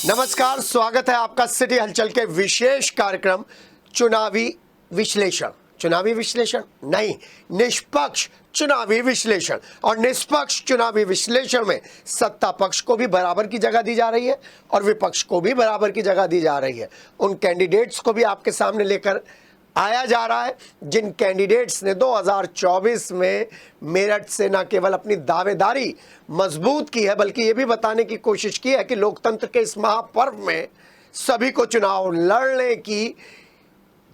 नमस्कार, स्वागत है आपका सिटी हलचल के विशेष कार्यक्रम चुनावी विश्लेषण। चुनावी विश्लेषण नहीं, निष्पक्ष चुनावी विश्लेषण। और निष्पक्ष चुनावी विश्लेषण में सत्ता पक्ष को भी बराबर की जगह दी जा रही है और विपक्ष को भी बराबर की जगह दी जा रही है। उन कैंडिडेट्स को भी आपके सामने लेकर आया जा रहा है जिन कैंडिडेट्स ने 2024 में मेरठ से न केवल अपनी दावेदारी मजबूत की है बल्कि ये भी बताने की कोशिश की है कि लोकतंत्र के इस महापर्व में सभी को चुनाव लड़ने की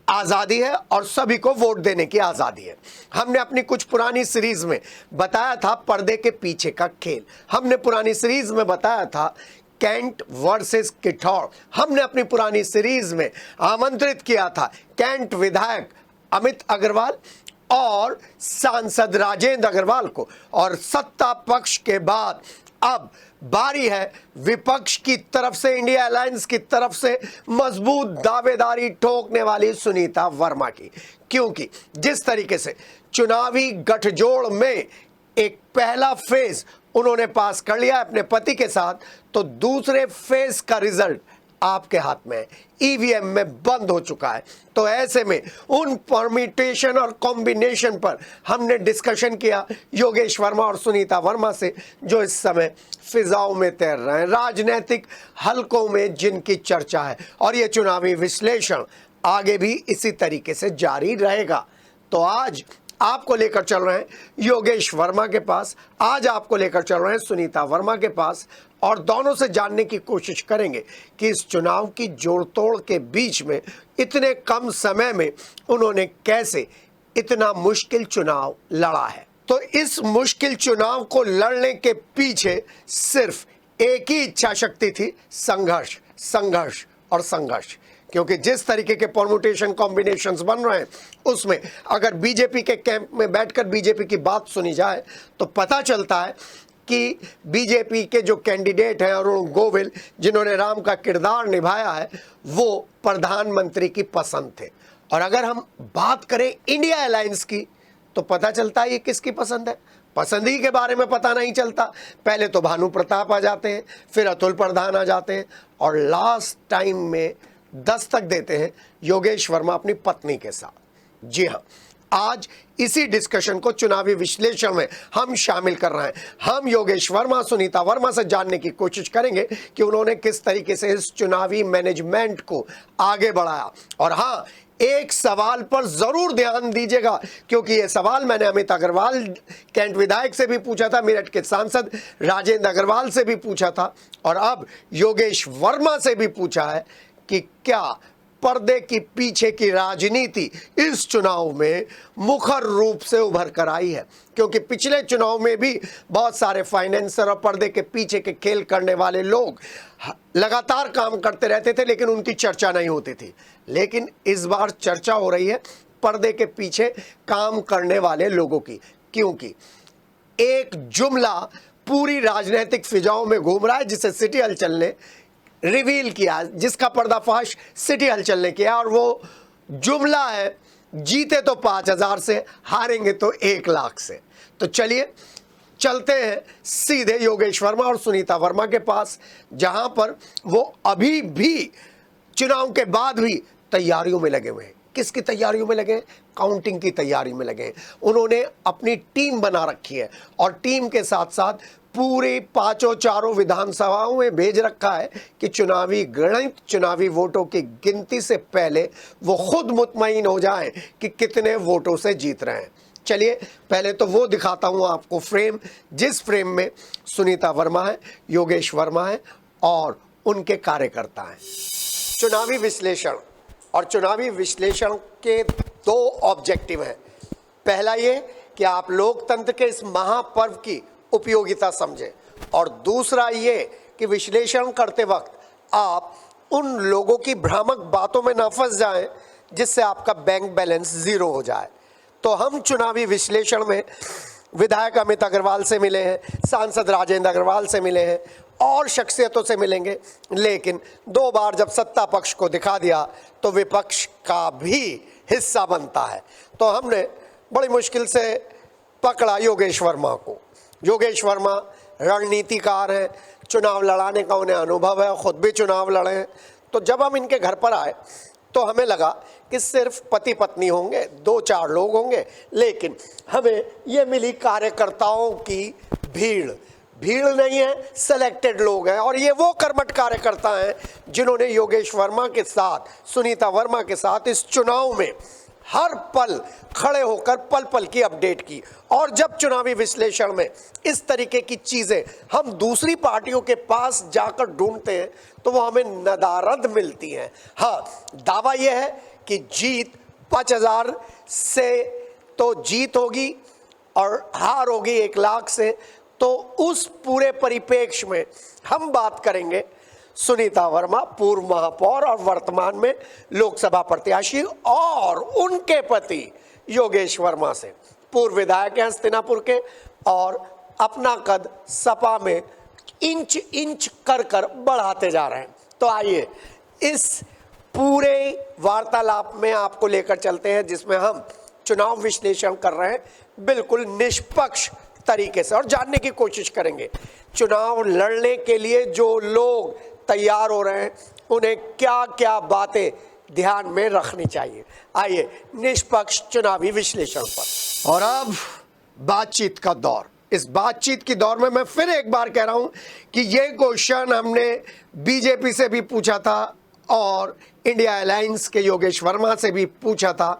आज़ादी है और सभी को वोट देने की आज़ादी है। हमने अपनी कुछ पुरानी सीरीज में बताया था पर्दे के पीछे का खेल। हमने पुरानी सीरीज में बताया था कैंट वर्सेस किठौड़। हमने अपनी पुरानी सीरीज में आमंत्रित किया था कैंट विधायक अमित अग्रवाल और सांसद राजेंद्र अग्रवाल को। और सत्ता पक्ष के बाद अब बारी है विपक्ष की तरफ से, इंडिया अलायंस की तरफ से मजबूत दावेदारी ठोकने वाली सुनीता वर्मा की। क्योंकि जिस तरीके से चुनावी गठजोड़ में एक पहला फेज उन्होंने पास कर लिया अपने पति के साथ, तो दूसरे फेज का रिजल्ट आपके हाथ में है, ईवीएम में बंद हो चुका है। तो ऐसे में उन परम्यूटेशन और कॉम्बिनेशन पर हमने डिस्कशन किया योगेश वर्मा और सुनीता वर्मा से, जो इस समय फिजाओं में तैर रहे हैं, राजनीतिक हलकों में जिनकी चर्चा है। और ये चुनावी विश्लेषण आगे भी इसी तरीके से जारी रहेगा। तो आज आपको लेकर चल रहे हैं योगेश वर्मा के पास, आज आपको लेकर चल रहे हैं सुनीता वर्मा के पास, और दोनों से जानने की कोशिश करेंगे कि इस चुनाव की जोड़ तोड़ के बीच में इतने कम समय में उन्होंने कैसे इतना मुश्किल चुनाव लड़ा है। तो इस मुश्किल चुनाव को लड़ने के पीछे सिर्फ एक ही इच्छा शक्ति थी, संघर्ष, संघर्ष और संघर्ष। क्योंकि जिस तरीके के परम्यूटेशन कॉम्बिनेशंस बन रहे हैं उसमें अगर बीजेपी के कैंप में बैठकर बीजेपी की बात सुनी जाए तो पता चलता है कि बीजेपी के जो कैंडिडेट हैं अरुण गोविल, जिन्होंने राम का किरदार निभाया है, वो प्रधानमंत्री की पसंद थे। और अगर हम बात करें इंडिया अलायंस की तो पता चलता है ये किसकी पसंद है। पसंद ही के बारे में पता नहीं चलता। पहले तो भानु प्रताप आ जाते हैं, फिर अतुल प्रधान आ जाते हैं और लास्ट टाइम में दस्तक देते हैं योगेश वर्मा अपनी पत्नी के साथ। जी हाँ, आज इसी डिस्कशन को चुनावी विश्लेषण में हम शामिल कर रहे हैं। हम योगेश वर्मा, सुनीता वर्मा से जानने की कोशिश करेंगे कि उन्होंने किस तरीके से इस चुनावी मैनेजमेंट को आगे बढ़ाया। और हाँ, एक सवाल पर जरूर ध्यान दीजिएगा क्योंकि ये सवाल मैंने अमित अग्रवाल कैंट विधायक से भी पूछा था, मेरठ के सांसद राजेंद्र अग्रवाल से भी पूछा था और अब योगेश वर्मा से भी पूछा है कि क्या पर्दे की पीछे की राजनीति इस चुनाव में मुखर रूप से उभर कर आई है। क्योंकि पिछले चुनाव में भी बहुत सारे फाइनेंसर और पर्दे के पीछे के खेल करने वाले लोग लगातार काम करते रहते थे लेकिन उनकी चर्चा नहीं होती थी। लेकिन इस बार चर्चा हो रही है पर्दे के पीछे काम करने वाले लोगों की, क्योंकि एक जुमला पूरी राजनीतिक फिजाओं में घूम रहा है जिसे सिटी हलचल ने रिवील किया, जिसका पर्दाफाश सिटी हलचल ने किया। और वो जुमला है, जीते तो 5,000 से, हारेंगे तो 1 लाख से। तो चलिए चलते हैं सीधे योगेश वर्मा और सुनीता वर्मा के पास, जहां पर वो अभी भी चुनाव के बाद भी तैयारियों में लगे हुए हैं। किसकी तैयारियों में लगे हैं? काउंटिंग की तैयारी में लगे हैं। उन्होंने अपनी टीम बना रखी है और टीम के साथ साथ पूरी चारों विधानसभाओं में भेज रखा है कि चुनावी गणित, चुनावी वोटों की गिनती से पहले वो खुद मुतमईन हो जाएं कि कितने वोटों से जीत रहे हैं। चलिए पहले तो वो दिखाता हूं आपको फ्रेम, जिस फ्रेम में सुनीता वर्मा है, योगेश वर्मा है और उनके कार्यकर्ता हैं। चुनावी विश्लेषण, और चुनावी विश्लेषण के 2 ऑब्जेक्टिव हैं। पहला ये कि आप लोकतंत्र के इस महापर्व की उपयोगिता समझें और दूसरा ये कि विश्लेषण करते वक्त आप उन लोगों की भ्रामक बातों में ना फंस जाएं जिससे आपका बैंक बैलेंस 0 हो जाए। तो हम चुनावी विश्लेषण में विधायक अमित अग्रवाल से मिले हैं, सांसद राजेंद्र अग्रवाल से मिले हैं और शख्सियतों से मिलेंगे, लेकिन 2 बार जब सत्ता पक्ष को दिखा दिया तो विपक्ष का भी हिस्सा बनता है। तो हमने बड़ी मुश्किल से पकड़ा योगेश वर्मा को। योगेश वर्मा रणनीतिकार हैं, चुनाव लड़ाने का उन्हें अनुभव है, खुद भी चुनाव लड़े हैं। तो जब हम इनके घर पर आए तो हमें लगा कि सिर्फ पति पत्नी होंगे, 2-4 लोग होंगे, लेकिन हमें ये मिली कार्यकर्ताओं की भीड़। भीड़ नहीं है, सेलेक्टेड लोग हैं, और ये वो कर्मठ कार्यकर्ता हैं जिन्होंने योगेश वर्मा के साथ, सुनीता वर्मा के साथ इस चुनाव में हर पल खड़े होकर पल पल की अपडेट की। और जब चुनावी विश्लेषण में इस तरीके की चीज़ें हम दूसरी पार्टियों के पास जाकर ढूंढते हैं तो वो हमें नदारद मिलती हैं। हाँ, दावा यह है कि जीत 5000 से तो जीत होगी और हार होगी 1 लाख से। तो उस पूरे परिप्रेक्ष्य में हम बात करेंगे सुनीता वर्मा, पूर्व महापौर और वर्तमान में लोकसभा प्रत्याशी, और उनके पति योगेश वर्मा से, पूर्व विधायक हैं हस्तिनापुर के, और अपना कद सपा में इंच इंच कर कर बढ़ाते जा रहे हैं। तो आइए इस पूरे वार्तालाप में आपको लेकर चलते हैं जिसमें हम चुनाव विश्लेषण कर रहे हैं बिल्कुल निष्पक्ष तरीके से, और जानने की कोशिश करेंगे चुनाव लड़ने के लिए जो लोग तैयार हो रहे हैं उन्हें क्या क्या बातें ध्यान में रखनी चाहिए। आइए निष्पक्ष चुनावी विश्लेषण पर। और अब बातचीत का दौर। इस बातचीत की दौर में मैं फिर एक बार कह रहा हूं कि ये क्वेश्चन हमने बीजेपी से भी पूछा था और इंडिया अलायंस के योगेश वर्मा से भी पूछा था।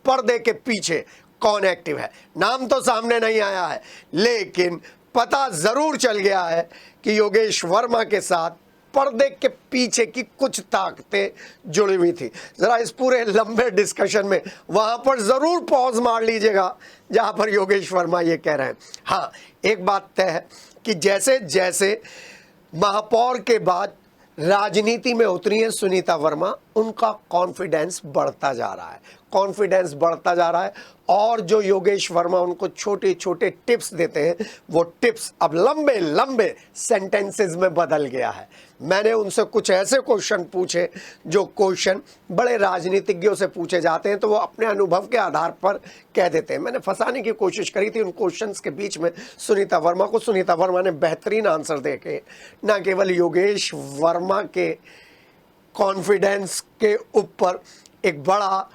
पर्दे के पीछे कौन एक्टिव है, नाम तो सामने नहीं आया है, लेकिन पता जरूर चल गया है कि योगेश वर्मा के साथ पर्दे के पीछे की कुछ ताकतें जुड़ी हुई थी। जरा इस पूरे लंबे डिस्कशन में वहां पर जरूर पॉज मार लीजिएगा जहां पर योगेश वर्मा ये कह रहे हैं। हाँ, एक बात तय है कि जैसे जैसे महापौर के बाद राजनीति में उतरी है सुनीता वर्मा, उनका कॉन्फिडेंस बढ़ता जा रहा है, कॉन्फिडेंस बढ़ता जा रहा है, और जो योगेश वर्मा उनको छोटे छोटे टिप्स देते हैं वो टिप्स अब लंबे लंबे सेंटेंसेस में बदल गया है। मैंने उनसे कुछ ऐसे क्वेश्चन पूछे जो क्वेश्चन बड़े राजनीतिज्ञों से पूछे जाते हैं तो वो अपने अनुभव के आधार पर कह देते हैं। मैंने फंसाने की कोशिश करी थी उन क्वेश्चंस के बीच में सुनीता वर्मा को। सुनीता वर्मा ने बेहतरीन आंसर दे के न केवल योगेश वर्मा के कॉन्फिडेंस के ऊपर एक बड़ा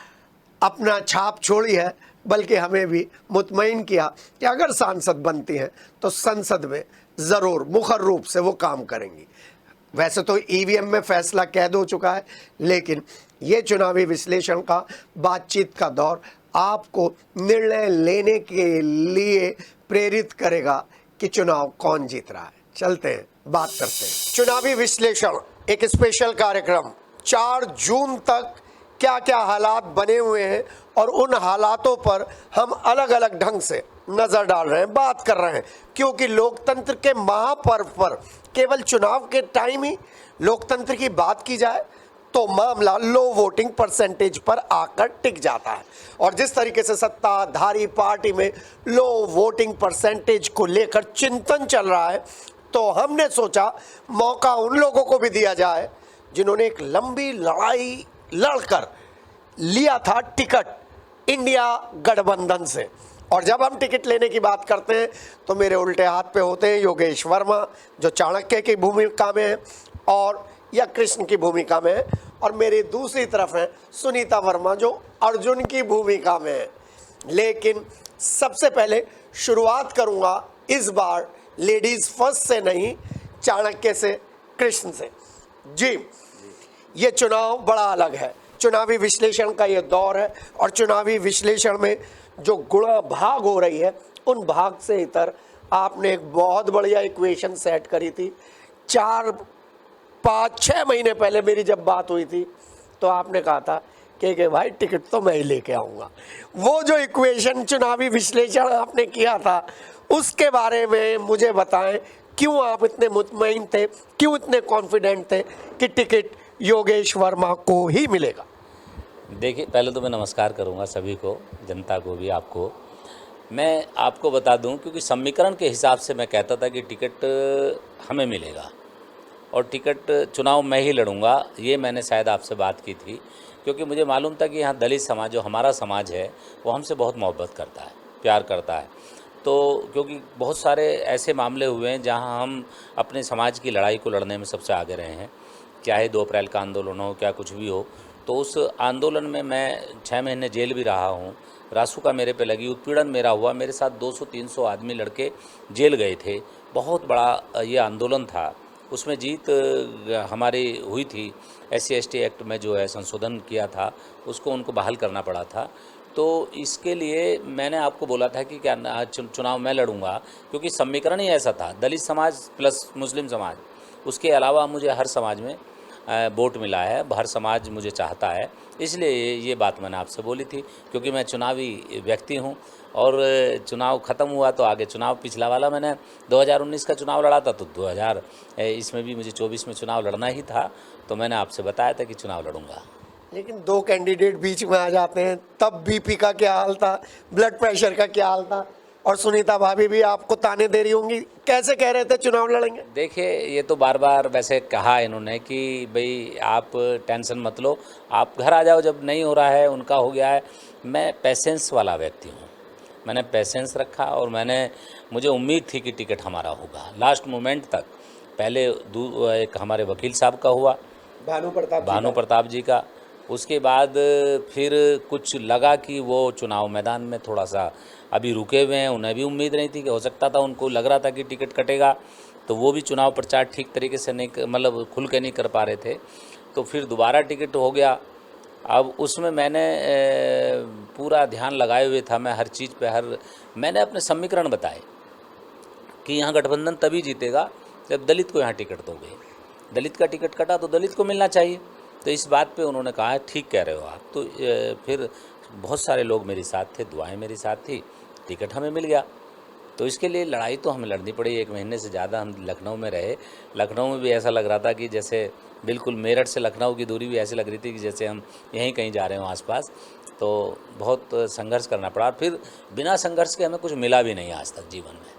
अपना छाप छोड़ी है, बल्कि हमें भी मुतमईन किया कि अगर सांसद बनती हैं तो संसद में ज़रूर मुखर रूप से वो काम करेंगी। वैसे तो ईवीएम में फैसला कैद हो चुका है, लेकिन ये चुनावी विश्लेषण का, बातचीत का दौर आपको निर्णय लेने के लिए प्रेरित करेगा कि चुनाव कौन जीत रहा है। चलते हैं, बात करते हैं। चुनावी विश्लेषण एक स्पेशल कार्यक्रम। 4 जून तक क्या क्या हालात बने हुए हैं और उन हालातों पर हम अलग अलग ढंग से नज़र डाल रहे हैं, बात कर रहे हैं, क्योंकि लोकतंत्र के महापर्व पर केवल चुनाव के टाइम ही लोकतंत्र की बात की जाए तो मामला लो वोटिंग परसेंटेज पर आकर टिक जाता है। और जिस तरीके से सत्ताधारी पार्टी में लो वोटिंग परसेंटेज को लेकर चिंतन चल रहा है, तो हमने सोचा मौका उन लोगों को भी दिया जाए जिन्होंने एक लंबी लड़ाई लड़कर लिया था टिकट इंडिया गठबंधन से। और जब हम टिकट लेने की बात करते हैं तो मेरे उल्टे हाथ पे होते हैं योगेश वर्मा जो चाणक्य की भूमिका में है और या कृष्ण की भूमिका में है, और मेरी दूसरी तरफ है सुनीता वर्मा जो अर्जुन की भूमिका में है। लेकिन सबसे पहले शुरुआत करूंगा इस बार लेडीज फर्स्ट से नहीं, चाणक्य से, कृष्ण से। जी, ये चुनाव बड़ा अलग है, चुनावी विश्लेषण का ये दौर है, और चुनावी विश्लेषण में जो गुणा भाग हो रही है उन भाग से इतर आपने एक बहुत बढ़िया इक्वेशन सेट करी थी 4-5-6 महीने पहले मेरी जब बात हुई थी तो आपने कहा था कि भाई टिकट तो मैं ही लेके आऊँगा। वो जो इक्वेशन चुनावी विश्लेषण आपने किया था उसके बारे में मुझे बताएं, क्यों आप इतने मुतमईन थे, क्यों इतने कॉन्फिडेंट थे कि टिकट योगेश वर्मा को ही मिलेगा? देखिए, पहले तो मैं नमस्कार करूंगा सभी को, जनता को भी, आपको। मैं आपको बता दूं क्योंकि समीकरण के हिसाब से मैं कहता था कि टिकट हमें मिलेगा और टिकट चुनाव मैं ही लड़ूंगा। ये मैंने शायद आपसे बात की थी क्योंकि मुझे मालूम था कि यहाँ दलित समाज जो हमारा समाज है वो हमसे बहुत मोहब्बत करता है, प्यार करता है। तो क्योंकि बहुत सारे ऐसे मामले हुए हैं जहां हम अपने समाज की लड़ाई को लड़ने में सबसे आगे रहे हैं, चाहे 2 अप्रैल का आंदोलन हो, क्या कुछ भी हो। तो उस आंदोलन में मैं 6 महीने जेल भी रहा हूँ, रासुका मेरे पे लगी, उत्पीड़न मेरा हुआ, मेरे साथ 200-300 आदमी लड़के जेल गए थे। बहुत बड़ा ये आंदोलन था, उसमें जीत हमारी हुई थी। SC/ST एक्ट में जो है संशोधन किया था, उसको उनको बहाल करना पड़ा था। तो इसके लिए मैंने आपको बोला था कि क्या चुनाव मैं लड़ूंगा, क्योंकि समीकरण ही ऐसा था, दलित समाज प्लस मुस्लिम समाज। उसके अलावा मुझे हर समाज में वोट मिला है, हर समाज मुझे चाहता है, इसलिए ये बात मैंने आपसे बोली थी। क्योंकि मैं चुनावी व्यक्ति हूँ और चुनाव ख़त्म हुआ तो आगे चुनाव पिछला वाला मैंने 2019 का चुनाव लड़ा था, तो 2000 इसमें भी मुझे 24 में चुनाव लड़ना ही था, तो मैंने आपसे बताया था कि चुनाव लड़ूंगा। लेकिन दो कैंडिडेट बीच में आ जाते हैं, तब बीपी का क्या हाल था, ब्लड प्रेशर का क्या हाल था, और सुनीता भाभी भी आपको ताने दे रही होंगी, कैसे कह रहे थे चुनाव लड़ेंगे। देखिए, ये तो बार बार वैसे कहा इन्होंने कि भाई आप टेंशन मत लो, आप घर आ जाओ, जब नहीं हो रहा है, उनका हो गया है। मैं पेशेंस वाला व्यक्ति हूँ, मैंने पेशेंस रखा और मुझे उम्मीद थी कि टिकट हमारा होगा लास्ट मोमेंट तक। पहले एक हमारे वकील साहब का हुआ, भानु प्रताप जी का। उसके बाद फिर कुछ लगा कि वो चुनाव मैदान में थोड़ा सा अभी रुके हुए हैं, उन्हें भी उम्मीद नहीं थी कि हो सकता था, उनको लग रहा था कि टिकट कटेगा, तो वो भी चुनाव प्रचार ठीक तरीके से नहीं, मतलब खुल के नहीं कर पा रहे थे। तो फिर दोबारा टिकट हो गया। अब उसमें मैंने पूरा ध्यान लगाए हुए था, मैं हर चीज़ पे मैंने अपने समीकरण बताए कि यहाँ गठबंधन तभी जीतेगा जब दलित को यहाँ टिकट दोगे, दलित का टिकट कटा तो दलित को मिलना चाहिए। तो इस बात पे उन्होंने कहा है ठीक कह रहे हो आप। तो फिर बहुत सारे लोग मेरे साथ थे, दुआएं मेरे साथ थी, टिकट हमें मिल गया। तो इसके लिए लड़ाई तो हमें लड़नी पड़ी। 1 महीने से ज़्यादा हम लखनऊ में रहे। लखनऊ में भी ऐसा लग रहा था कि जैसे बिल्कुल मेरठ से लखनऊ की दूरी भी ऐसी लग रही थी कि जैसे हम यहीं कहीं जा रहे हो आसपास। तो बहुत संघर्ष करना पड़ा। फिर बिना संघर्ष के हमें कुछ मिला भी नहीं आज तक जीवन में।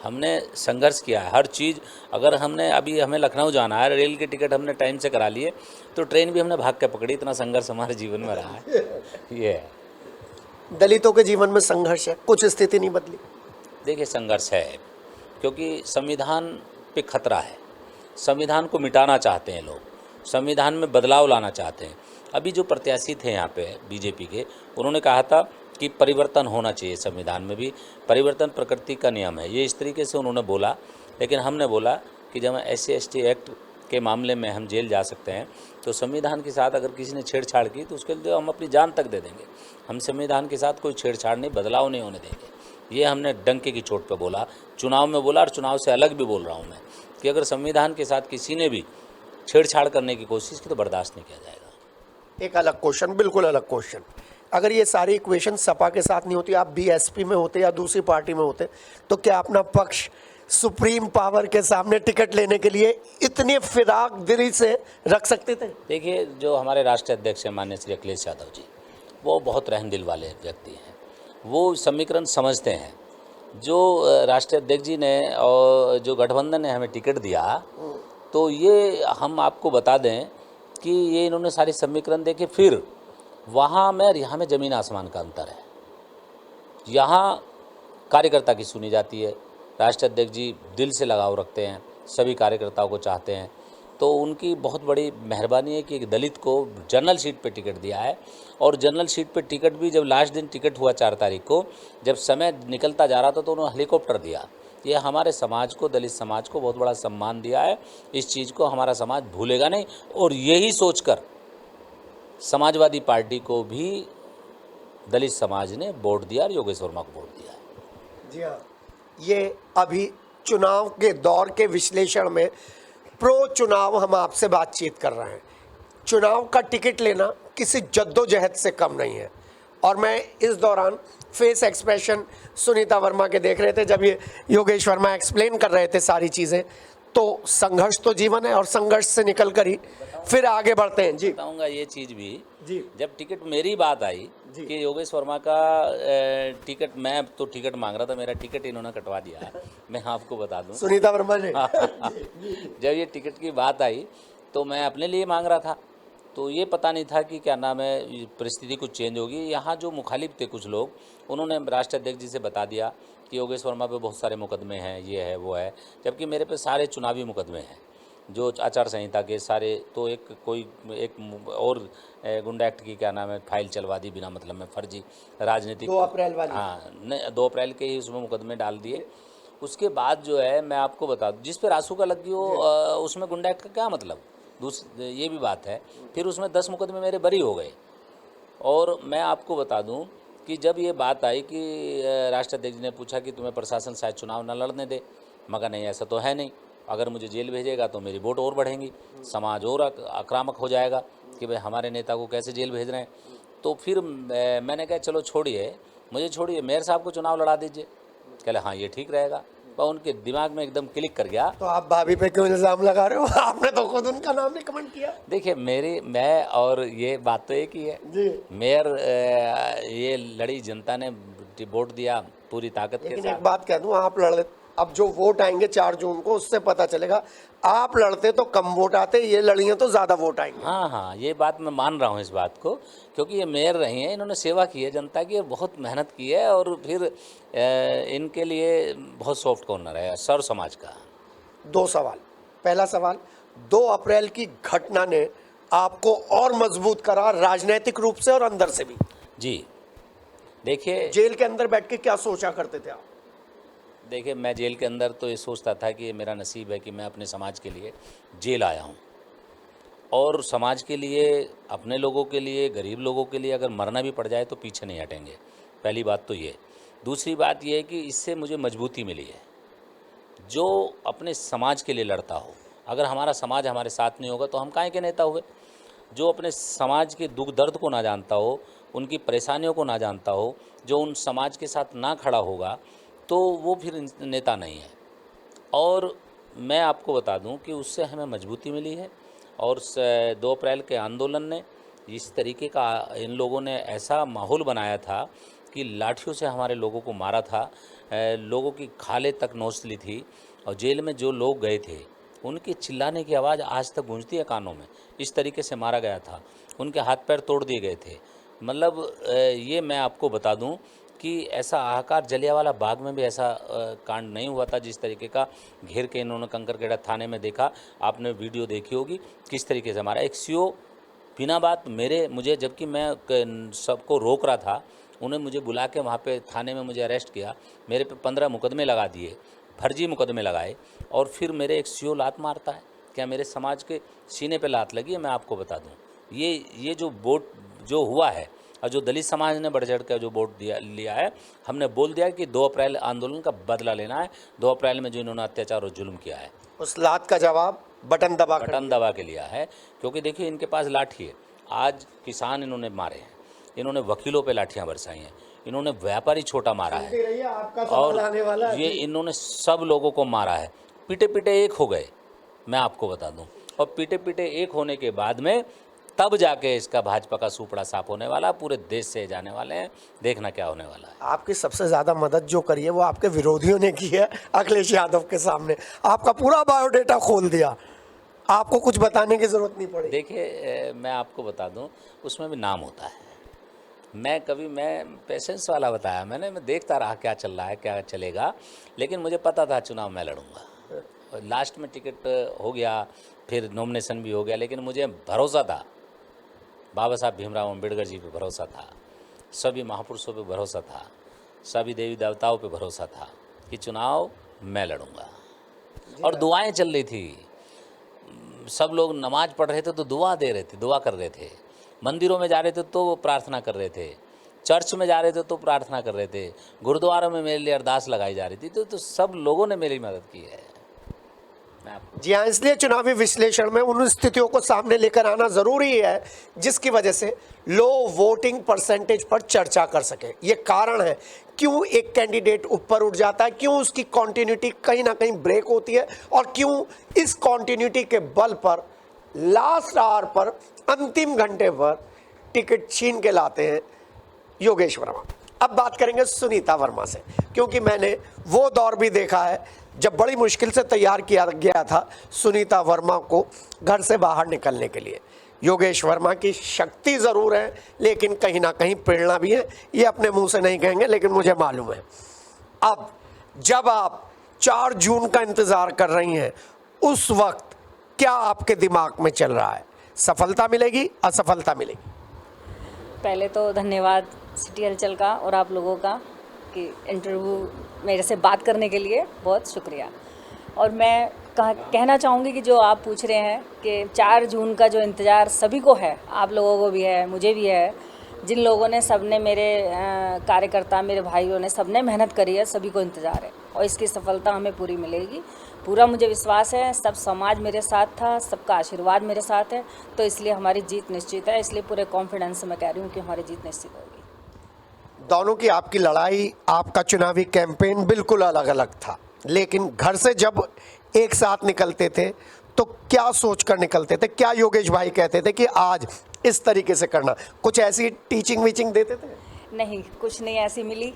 हमने संघर्ष किया है हर चीज़। अगर अभी हमें लखनऊ जाना है, रेल के टिकट हमने टाइम से करा लिए, तो ट्रेन भी हमने भाग के पकड़ी। इतना संघर्ष हमारे जीवन में रहा है। ये है। दलितों के जीवन में संघर्ष है, कुछ स्थिति नहीं बदली। देखिए, संघर्ष है क्योंकि संविधान पे खतरा है। संविधान को मिटाना चाहते हैं लोग, संविधान में बदलाव लाना चाहते हैं। अभी जो प्रत्याशी थे यहाँ पे बीजेपी के, उन्होंने कहा था कि परिवर्तन होना चाहिए संविधान में भी, परिवर्तन प्रकृति का नियम है, ये इस तरीके से उन्होंने बोला। लेकिन हमने बोला कि जब SC/ST एक्ट के मामले में हम जेल जा सकते हैं, तो संविधान के साथ अगर किसी ने छेड़छाड़ की तो उसके लिए हम अपनी जान तक दे देंगे। हम संविधान के साथ कोई छेड़छाड़ नहीं, बदलाव नहीं होने देंगे। ये हमने डंके की चोट पे बोला, चुनाव में बोला, और चुनाव से अलग भी बोल रहा हूँ मैं कि अगर संविधान के साथ किसी ने भी छेड़छाड़ करने की कोशिश की तो बर्दाश्त नहीं किया जाएगा। एक अलग क्वेश्चन, बिल्कुल अलग क्वेश्चन, अगर ये सारी इक्वेशन सपा के साथ नहीं होती, आप BSP में होते या दूसरी पार्टी में होते, तो क्या अपना पक्ष सुप्रीम पावर के सामने टिकट लेने के लिए इतनी फिराक दिली से रख सकते थे? देखिए, जो हमारे राष्ट्रीय अध्यक्ष हैं माननीय श्री अखिलेश यादव जी, वो बहुत रहम दिल वाले व्यक्ति हैं, वो समीकरण समझते हैं। जो राष्ट्रीय अध्यक्ष जी ने और जो गठबंधन ने हमें टिकट दिया, तो ये हम आपको बता दें कि ये इन्होंने सारी समीकरण देखे। फिर वहाँ में और यहाँ में ज़मीन आसमान का अंतर है। यहाँ कार्यकर्ता की सुनी जाती है, राष्ट्रीय अध्यक्ष जी दिल से लगाव रखते हैं, सभी कार्यकर्ताओं को चाहते हैं। तो उनकी बहुत बड़ी मेहरबानी है कि एक दलित को जनरल सीट पे टिकट दिया है। और जनरल सीट पे टिकट भी जब लास्ट दिन टिकट हुआ 4 तारीख को, जब समय निकलता जा रहा था, तो उन्होंने हेलीकॉप्टर दिया। ये हमारे समाज को, दलित समाज को बहुत बड़ा सम्मान दिया है। इस चीज़ को हमारा समाज भूलेगा नहीं। और यही सोचकर समाजवादी पार्टी को भी दलित समाज ने वोट दिया और योगेश वर्मा को वोट दिया है। जी हाँ, ये अभी चुनाव के दौर के विश्लेषण में प्रो चुनाव हम आपसे बातचीत कर रहे हैं। चुनाव का टिकट लेना किसी जद्दोजहद से कम नहीं है। और मैं इस दौरान फेस एक्सप्रेशन सुनीता वर्मा के देख रहे थे, जब ये योगेश वर्मा एक्सप्लेन कर रहे थे सारी चीज़ें, तो संघर्ष तो जीवन है और संघर्ष से निकल कर ही फिर आगे बढ़ते हैं। जी बताऊंगा ये चीज़ भी जी। जब टिकट मेरी बात आई कि योगेश वर्मा का टिकट, मैं तो टिकट मांग रहा था, मेरा टिकट इन्होंने कटवा दिया। मैं आपको बता दूं, सुनीता वर्मा जी जब ये टिकट की बात आई तो मैं अपने लिए मांग रहा था, तो ये पता नहीं था कि क्या नाम है, परिस्थिति कुछ चेंज होगी। यहाँ जो मुखालिफ थे कुछ लोग, उन्होंने राष्ट्रीय अध्यक्ष जी से बता दिया कि योगेश वर्मा पे बहुत सारे मुकदमे हैं, ये है वो है, जबकि मेरे पे सारे चुनावी मुकदमे हैं जो आचार संहिता के सारे। तो एक और गुंडा एक्ट की क्या नाम है फाइल चलवा दी बिना मतलब में, फर्जी राजनीतिक 2 अप्रैल वाली। हाँ, 2 अप्रैल के ही उसमें मुकदमे डाल दिए। उसके बाद जो है मैं आपको बता दूँ, जिस पे रासू का लग गई हो उसमें गुंडा एक्ट का क्या मतलब, ये भी बात है। फिर उसमें 10 मुकदमे मेरे बरी हो गए। और मैं आपको बता दूं कि जब ये बात आई कि राष्ट्राध्यक्ष ने पूछा कि तुम्हें प्रशासन शायद चुनाव न लड़ने दे, मगर नहीं, ऐसा तो है नहीं, अगर मुझे जेल भेजेगा तो मेरी वोट और बढ़ेंगी, समाज और आक्रामक हो जाएगा कि भाई हमारे नेता को कैसे जेल भेज रहे हैं। तो फिर मैंने कहा चलो छोड़िए, मुझे छोड़िए, मेयर साहब को चुनाव लड़ा दीजिए। कहले हाँ ये ठीक रहेगा। पर उनके दिमाग में एकदम क्लिक कर गया। तो आप भाभी पे क्यों इल्ज़ाम लगा रहे हो? आपने तो खुद उनका नाम नहीं कमेंट किया। देखिए मैं और ये बात तो एक ही है जी। मेयर, ये लड़ी जनता ने वोट दिया पूरी ताकत के लेकिन साथ। एक बात कह दूं, आप लड़, अब जो वोट आएंगे 4 जून को उससे पता चलेगा। आप लड़ते तो कम वोट आते, ये लड़ियां तो ज़्यादा वोट आएंगे। हाँ, ये बात मैं मान रहा हूँ इस बात को, क्योंकि ये मेयर रही हैं, इन्होंने सेवा की है जनता की और बहुत मेहनत की है। और फिर इनके लिए बहुत सॉफ्ट कॉर्नर है सर्व समाज का। 2 सवाल। पहला सवाल, 2 अप्रैल की घटना ने आपको और मजबूत करा राजनीतिक रूप से और अंदर से भी। जी देखिए, जेल के अंदर बैठ के क्या सोचा करते थे आप? देखिए मैं जेल के अंदर तो ये सोचता था कि ये मेरा नसीब है कि मैं अपने समाज के लिए जेल आया हूँ, और समाज के लिए, अपने लोगों के लिए, गरीब लोगों के लिए अगर मरना भी पड़ जाए तो पीछे नहीं हटेंगे। पहली बात तो ये। दूसरी बात ये है कि इससे मुझे मजबूती मिली है। जो अपने समाज के लिए लड़ता हो, अगर हमारा समाज हमारे साथ नहीं होगा तो हम काहे के नेता हुए। जो अपने समाज के दुख दर्द को ना जानता हो, उनकी परेशानियों को ना जानता हो, जो उन समाज के साथ ना खड़ा होगा, तो वो फिर नेता नहीं है। और मैं आपको बता दूं कि उससे हमें मजबूती मिली है। और 2 अप्रैल के आंदोलन ने इस तरीके का, इन लोगों ने ऐसा माहौल बनाया था कि लाठियों से हमारे लोगों को मारा था, लोगों की खालें तक नोच ली थी। और जेल में जो लोग गए थे उनकी चिल्लाने की आवाज़ आज तक गूंजती है कानों में। इस तरीके से मारा गया था, उनके हाथ पैर तोड़ दिए गए थे। मतलब ये मैं आपको बता दूं कि ऐसा हाहाकार जलियांवाला बाग में भी ऐसा कांड नहीं हुआ था जिस तरीके का घेर के इन्होंने कंकरखेड़ा थाने में देखा। आपने वीडियो देखी होगी किस तरीके से हमारा एक सीओ बिना बात मुझे जबकि मैं सबको रोक रहा था, उन्हें मुझे बुला के वहाँ पे थाने में मुझे अरेस्ट किया। मेरे पे 15 मुकदमे लगा दिए, फर्जी मुकदमे लगाए। और फिर मेरे एक सीओ लात मारता है। क्या मेरे समाज के सीने पे लात लगी है? मैं आपको बता दूं, ये जो वोट जो हुआ है और जो दलित समाज ने बढ़ चढ़ कर जो वोट लिया है, हमने बोल दिया कि 2 अप्रैल आंदोलन का बदला लेना है। 2 अप्रैल में जो इन्होंने अत्याचार और जुल्म किया है, उस लात का जवाब बटन दबा के लिया है। क्योंकि देखिए इनके पास लाठी है। आज किसान इन्होंने मारे हैं, इन्होंने वकीलों पे लाठियां बरसाई हैं, इन्होंने व्यापारी छोटा मारा है, और ये इन्होंने सब लोगों को मारा है। पीटे पीटे एक हो गए, मैं आपको बता दूं। और पीटे पीटे एक होने के बाद में तब जाके इसका भाजपा का सुपड़ा साफ होने वाला, पूरे देश से जाने वाले हैं। देखना क्या होने वाला है। आपकी सबसे ज़्यादा मदद जो करी है वो आपके विरोधियों ने की है। अखिलेश यादव के सामने आपका पूरा बायोडेटा खोल दिया, आपको कुछ बताने की ज़रूरत नहीं पड़ी। देखिए मैं आपको बता दूं, उसमें भी नाम होता है। मैं पेशेंस वाला बताया मैंने, मैं देखता रहा क्या चल रहा है, क्या चलेगा। लेकिन मुझे पता था चुनाव मैं लड़ूंगा। लास्ट में टिकट हो गया, फिर नॉमिनेशन भी हो गया, लेकिन मुझे भरोसा था, बाबा साहब भीमराव अम्बेडकर जी पे भरोसा था, सभी महापुरुषों पे भरोसा था, सभी देवी देवताओं पे भरोसा था कि चुनाव मैं लड़ूंगा। और दुआएं चल रही थी, सब लोग नमाज पढ़ रहे थे तो दुआ दे रहे थे, दुआ कर रहे थे। मंदिरों में जा रहे थे तो प्रार्थना कर रहे थे, चर्च में जा रहे थे तो प्रार्थना कर रहे थे, गुरुद्वारा में मेरे लिए अरदास लगाई जा रही थी। तो सब लोगों ने मेरी मदद की है। जी हाँ, इसलिए चुनावी विश्लेषण में उन स्थितियों को सामने लेकर आना जरूरी है जिसकी वजह से लो वोटिंग परसेंटेज पर चर्चा कर सके। ये कारण है क्यों एक कैंडिडेट ऊपर उठ जाता है, क्यों उसकी कॉन्टिन्यूटी कहीं ना कहीं ब्रेक होती है, और क्यों इस कॉन्टिन्यूटी के बल पर लास्ट आवर पर, अंतिम घंटे पर टिकट छीन के लाते हैं योगेश वर्मा। अब बात करेंगे सुनीता वर्मा से, क्योंकि मैंने वो दौर भी देखा है जब बड़ी मुश्किल से तैयार किया गया था सुनीता वर्मा को घर से बाहर निकलने के लिए। योगेश वर्मा की शक्ति ज़रूर है, लेकिन कहीं ना कहीं प्रेरणा भी है। ये अपने मुंह से नहीं कहेंगे, लेकिन मुझे मालूम है। अब जब आप 4 जून का इंतजार कर रही हैं, उस वक्त क्या आपके दिमाग में चल रहा है? सफलता मिलेगी, असफलता मिलेगी? पहले तो धन्यवाद सिटी हलचल का और आप लोगों का कि इंटरव्यू मेरे से बात करने के लिए बहुत शुक्रिया। और मैं कहना चाहूँगी कि जो आप पूछ रहे हैं कि 4 जून का जो इंतज़ार सभी को है, आप लोगों को भी है, मुझे भी है, जिन लोगों ने सबने मेरे कार्यकर्ता, मेरे भाइयों ने सबने मेहनत करी है, सभी को इंतज़ार है और इसकी सफलता हमें पूरी मिलेगी। पूरा मुझे विश्वास है, सब समाज मेरे साथ था, सबका आशीर्वाद मेरे साथ है, तो इसलिए हमारी जीत निश्चित है। इसलिए पूरे कॉन्फिडेंस से मैं कह रही हूँ कि हमारी जीत निश्चित होगी। दोनों की आपकी लड़ाई, आपका चुनावी कैंपेन बिल्कुल अलग अलग था, लेकिन घर से जब एक साथ निकलते थे तो क्या सोच कर निकलते थे? क्या योगेश भाई कहते थे कि आज इस तरीके से करना? कुछ ऐसी टीचिंग वीचिंग देते थे? नहीं, कुछ नहीं ऐसी मिली।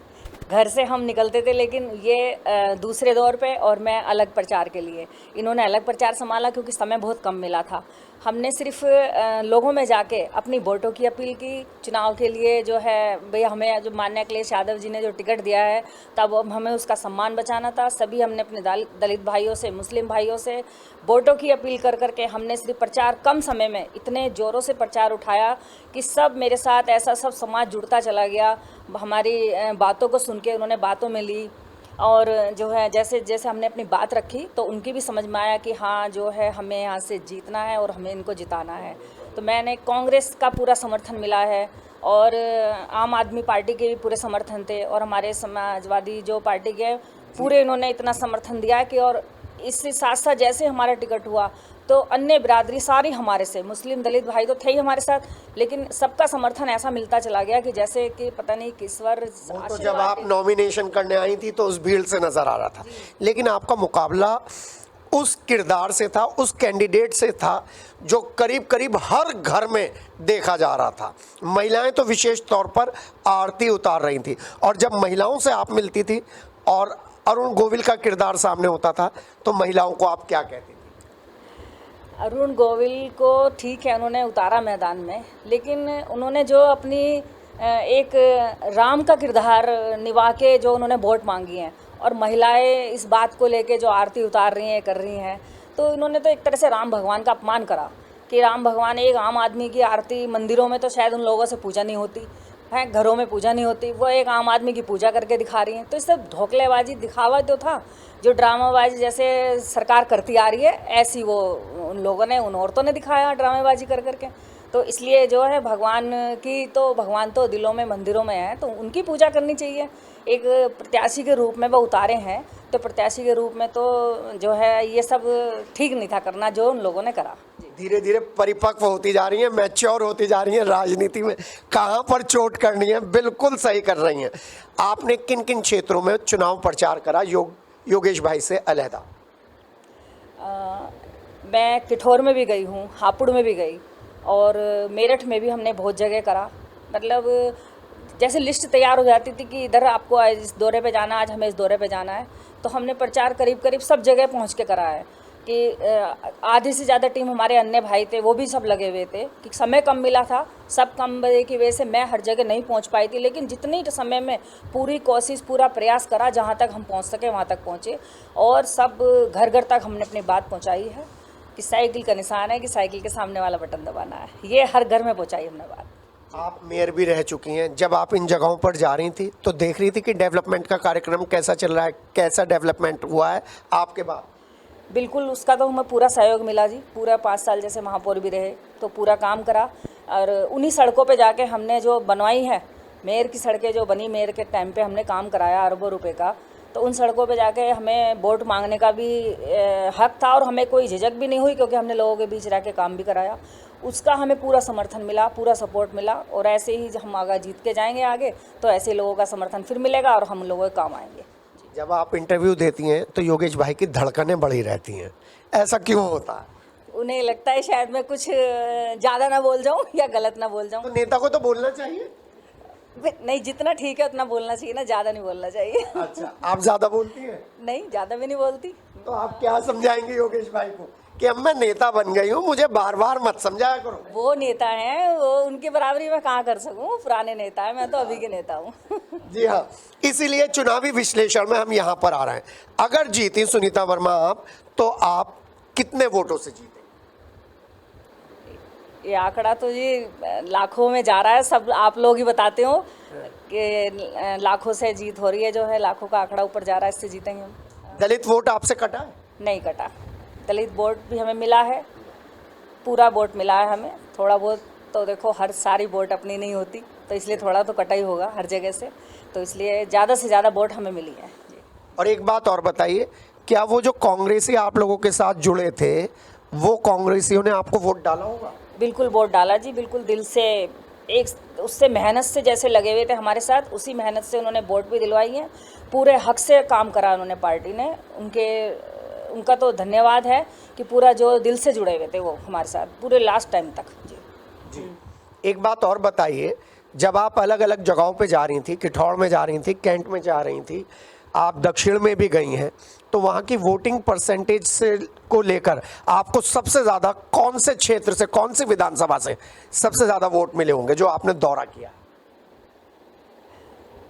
घर से हम निकलते थे, लेकिन ये दूसरे दौर पे और मैं अलग प्रचार के लिए। इन्होंने अलग प्रचार संभाला क्योंकि समय बहुत कम मिला था। हमने सिर्फ लोगों में जाके अपनी वोटों की अपील की। चुनाव के लिए जो है भैया, हमें जो माननीय अखिलेश यादव जी ने जो टिकट दिया है, तब हमें उसका सम्मान बचाना था। सभी हमने अपने दलित भाइयों से, मुस्लिम भाइयों से वोटों की अपील कर करके हमने सिर्फ प्रचार, कम समय में इतने ज़ोरों से प्रचार उठाया कि सब मेरे साथ, ऐसा सब समाज जुड़ता चला गया। हमारी बातों को सुन के उन्होंने बातों में ली और जो है जैसे जैसे हमने अपनी बात रखी तो उनकी भी समझ में आया कि हाँ, जो है हमें यहाँ से जीतना है और हमें इनको जिताना है। तो मैंने कांग्रेस का पूरा समर्थन मिला है और आम आदमी पार्टी के भी पूरे समर्थन थे और हमारे समाजवादी जो पार्टी के पूरे इन्होंने इतना समर्थन दिया कि, और इससे साथ साथ जैसे हमारा टिकट हुआ तो अन्य बिरादरी सारी हमारे से, मुस्लिम दलित भाई तो थे ही हमारे साथ, लेकिन सबका समर्थन ऐसा मिलता चला गया कि जैसे कि पता नहीं किसवर। तो जब आप नॉमिनेशन करने आई थी तो उस भीड़ से नजर आ रहा था, लेकिन आपका मुकाबला उस किरदार से था, उस कैंडिडेट से था जो करीब करीब हर घर में देखा जा रहा था। महिलाएं तो विशेष तौर पर आरती उतार रही थी, और जब महिलाओं से आप मिलती थी और अरुण गोविल का किरदार सामने होता था तो महिलाओं को आप क्या कहती थी? अरुण गोविल को ठीक है, उन्होंने उतारा मैदान में, लेकिन उन्होंने जो अपनी एक राम का किरदार निभा के जो उन्होंने वोट मांगी हैं और महिलाएं इस बात को लेके जो आरती उतार रही हैं, कर रही हैं, तो इन्होंने तो एक तरह से राम भगवान का अपमान करा कि राम भगवान, एक आम आदमी की आरती मंदिरों में तो शायद उन लोगों से पूजा नहीं होती है, घरों में पूजा नहीं होती, वो एक आम आदमी की पूजा करके दिखा रही हैं। तो इससे धोखलेबाजी, दिखावा जो था, जो ड्रामाबाजी जैसे सरकार करती आ रही है, ऐसी वो उन लोगों ने, उन औरतों ने दिखाया ड्रामेबाजी कर करके। तो इसलिए जो है भगवान की, तो भगवान तो दिलों में, मंदिरों में है, तो उनकी पूजा करनी चाहिए। एक प्रत्याशी के रूप में वो उतारे हैं, तो प्रत्याशी के रूप में तो जो है ये सब ठीक नहीं था करना जो उन लोगों ने करा। धीरे धीरे परिपक्व होती जा रही हैं, मैच्योर होती जा रही हैं राजनीति में, कहाँ पर चोट करनी है बिल्कुल सही कर रही हैं। आपने किन किन क्षेत्रों में चुनाव प्रचार करा योगेश भाई से अलहदा? मैं किठौर में भी गई हूँ, हापुड़ में भी गई और मेरठ में भी हमने बहुत जगह करा। मतलब जैसे लिस्ट तैयार हो जाती थी कि इधर आपको आज इस दौरे पे जाना, आज हमें इस दौरे पे जाना है, तो हमने प्रचार करीब करीब सब जगह पहुंच के करा है कि आधे से ज़्यादा टीम हमारे अन्य भाई थे, वो भी सब लगे हुए थे कि समय कम मिला था, सब कम बजे की वजह से मैं हर जगह नहीं पहुंच पाई थी, लेकिन जितनी समय में पूरी कोशिश, पूरा प्रयास करा, जहां तक हम पहुंच सके वहां तक पहुंचे और सब घर घर तक हमने अपनी बात पहुंचाई है कि साइकिल का निशान है कि साइकिल के सामने वाला बटन दबाना है, ये हर घर में पहुँचाई हमने बात। आप मेयर भी रह चुकी हैं, जब आप इन जगहों पर जा रही थी तो देख रही थी कि डेवलपमेंट का कार्यक्रम कैसा चल रहा है, कैसा डेवलपमेंट हुआ है आपके बाद? बिल्कुल, उसका तो हमें पूरा सहयोग मिला जी। पूरा 5 साल जैसे महापौर भी रहे तो पूरा काम करा और उन्हीं सड़कों पे जाके हमने जो बनवाई है, मेयर की सड़कें जो बनी, मेयर के टाइम पे हमने काम कराया अरबों रुपए का, तो उन सड़कों पे जाके हमें वोट मांगने का भी हक था और हमें कोई झिझक भी नहीं हुई क्योंकि हमने लोगों के बीच रह के काम भी कराया। उसका हमें पूरा समर्थन मिला, पूरा सपोर्ट मिला और ऐसे ही हम आगे जीत के जाएंगे आगे तो ऐसे लोगों का समर्थन फिर मिलेगा और हम लोगों के काम आएंगे। जब आप इंटरव्यू देती हैं तो योगेश भाई की धड़कनें बढ़ी रहती हैं, ऐसा क्यों होता है? उन्हें लगता है शायद मैं कुछ ज़्यादा ना बोल जाऊं या गलत ना बोल जाऊं। तो नेता को तो बोलना चाहिए। नहीं, जितना ठीक है उतना बोलना चाहिए ना, ज़्यादा नहीं बोलना चाहिए। अच्छा, आप ज़्यादा बोलती हैं? नहीं, ज़्यादा भी नहीं बोलती। तो आप क्या समझाएंगे योगेश भाई को कि अब मैं नेता बन गई हूँ, मुझे बार बार मत समझाया करो। वो नेता हैं, वो उनकी बराबरी मैं कहाँ कर सकूँ, पुराने नेता हैं, मैं तो अभी के नेता हूँ। जी हाँ, इसीलिए चुनावी विश्लेषण में हम यहाँ पर आ रहे हैं। अगर जीती सुनीता वर्मा आप, तो आप कितने वोटों से जीते? ये आंकड़ा तो जी लाखों में जा रहा है, सब आप लोग ही बताते हो कि लाखों से जीत हो रही है, जो है लाखों का आंकड़ा ऊपर जा रहा है, इससे जीतेंगे हम। दलित वोट आपसे कटा है? नहीं कटा, दलित वोट भी हमें मिला है, पूरा वोट मिला है हमें। थोड़ा बहुत तो देखो, हर सारी वोट अपनी नहीं होती, तो इसलिए थोड़ा तो कटा ही होगा हर जगह से, तो इसलिए ज़्यादा से ज़्यादा वोट हमें मिली है जी। और एक बात और बताइए, क्या वो जो कांग्रेसी आप लोगों के साथ जुड़े थे, वो कांग्रेसियों ने आपको वोट डाला होगा? बिल्कुल वोट डाला जी, बिल्कुल दिल से, एक उससे मेहनत से जैसे लगे हुए थे हमारे साथ, उसी मेहनत से उन्होंने वोट भी दिलवाई है, पूरे हक से काम करा उन्होंने पार्टी ने। उनका तो धन्यवाद है कि पूरा जो दिल से जुड़े हुए थे वो हमारे साथ पूरे लास्ट टाइम तक जी। एक बात और बताइए, जब आप अलग अलग जगहों पे जा रही थी, किठौड़ में जा रही थी, कैंट में जा रही थी, आप दक्षिण में भी गई हैं, तो वहाँ की वोटिंग परसेंटेज से को लेकर आपको सबसे ज़्यादा कौन से क्षेत्र से, कौन सी विधानसभा से सबसे ज़्यादा वोट मिले होंगे जो आपने दौरा किया?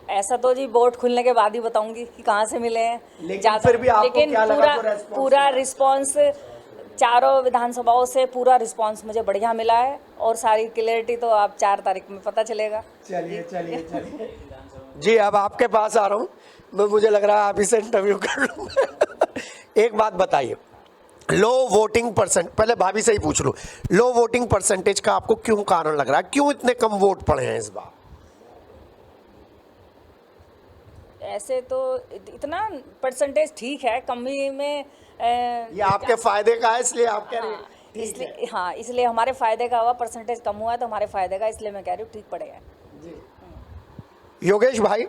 ऐसा तो जी वोट खुलने के बाद ही बताऊंगी कि कहाँ से मिले हैं, लेकिन फिर भी आपको लेकिन क्या लगा पूरा रिस्पॉन्स चारों विधानसभाओं से पूरा रिस्पॉन्स मुझे बढ़िया मिला है, और सारी क्लियरिटी तो आप 4 तारीख में पता चलेगा। चलिए जी, अब आपके पास आ रहा हूँ मैं, मुझे लग रहा है आप इसे इंटरव्यू कर लूँ। एक बात बताइए, लो वोटिंग परसेंट, पहले भाभी से ही पूछ लूँ, लो वोटिंग परसेंटेज का आपको क्यों कारण लग रहा है, क्यों इतने कम वोट पड़े हैं इस बार? ऐसे तो इतना परसेंटेज ठीक है, कमी में ये आपके फायदे का है, इसलिए आप कह रहे हैं ठीक है। इसलिए हाँ, इसलिए हमारे फायदे का हुआ, परसेंटेज कम हुआ है तो हमारे फायदे का, इसलिए मैं कह रही हूँ ठीक पड़ेगा। योगेश भाई,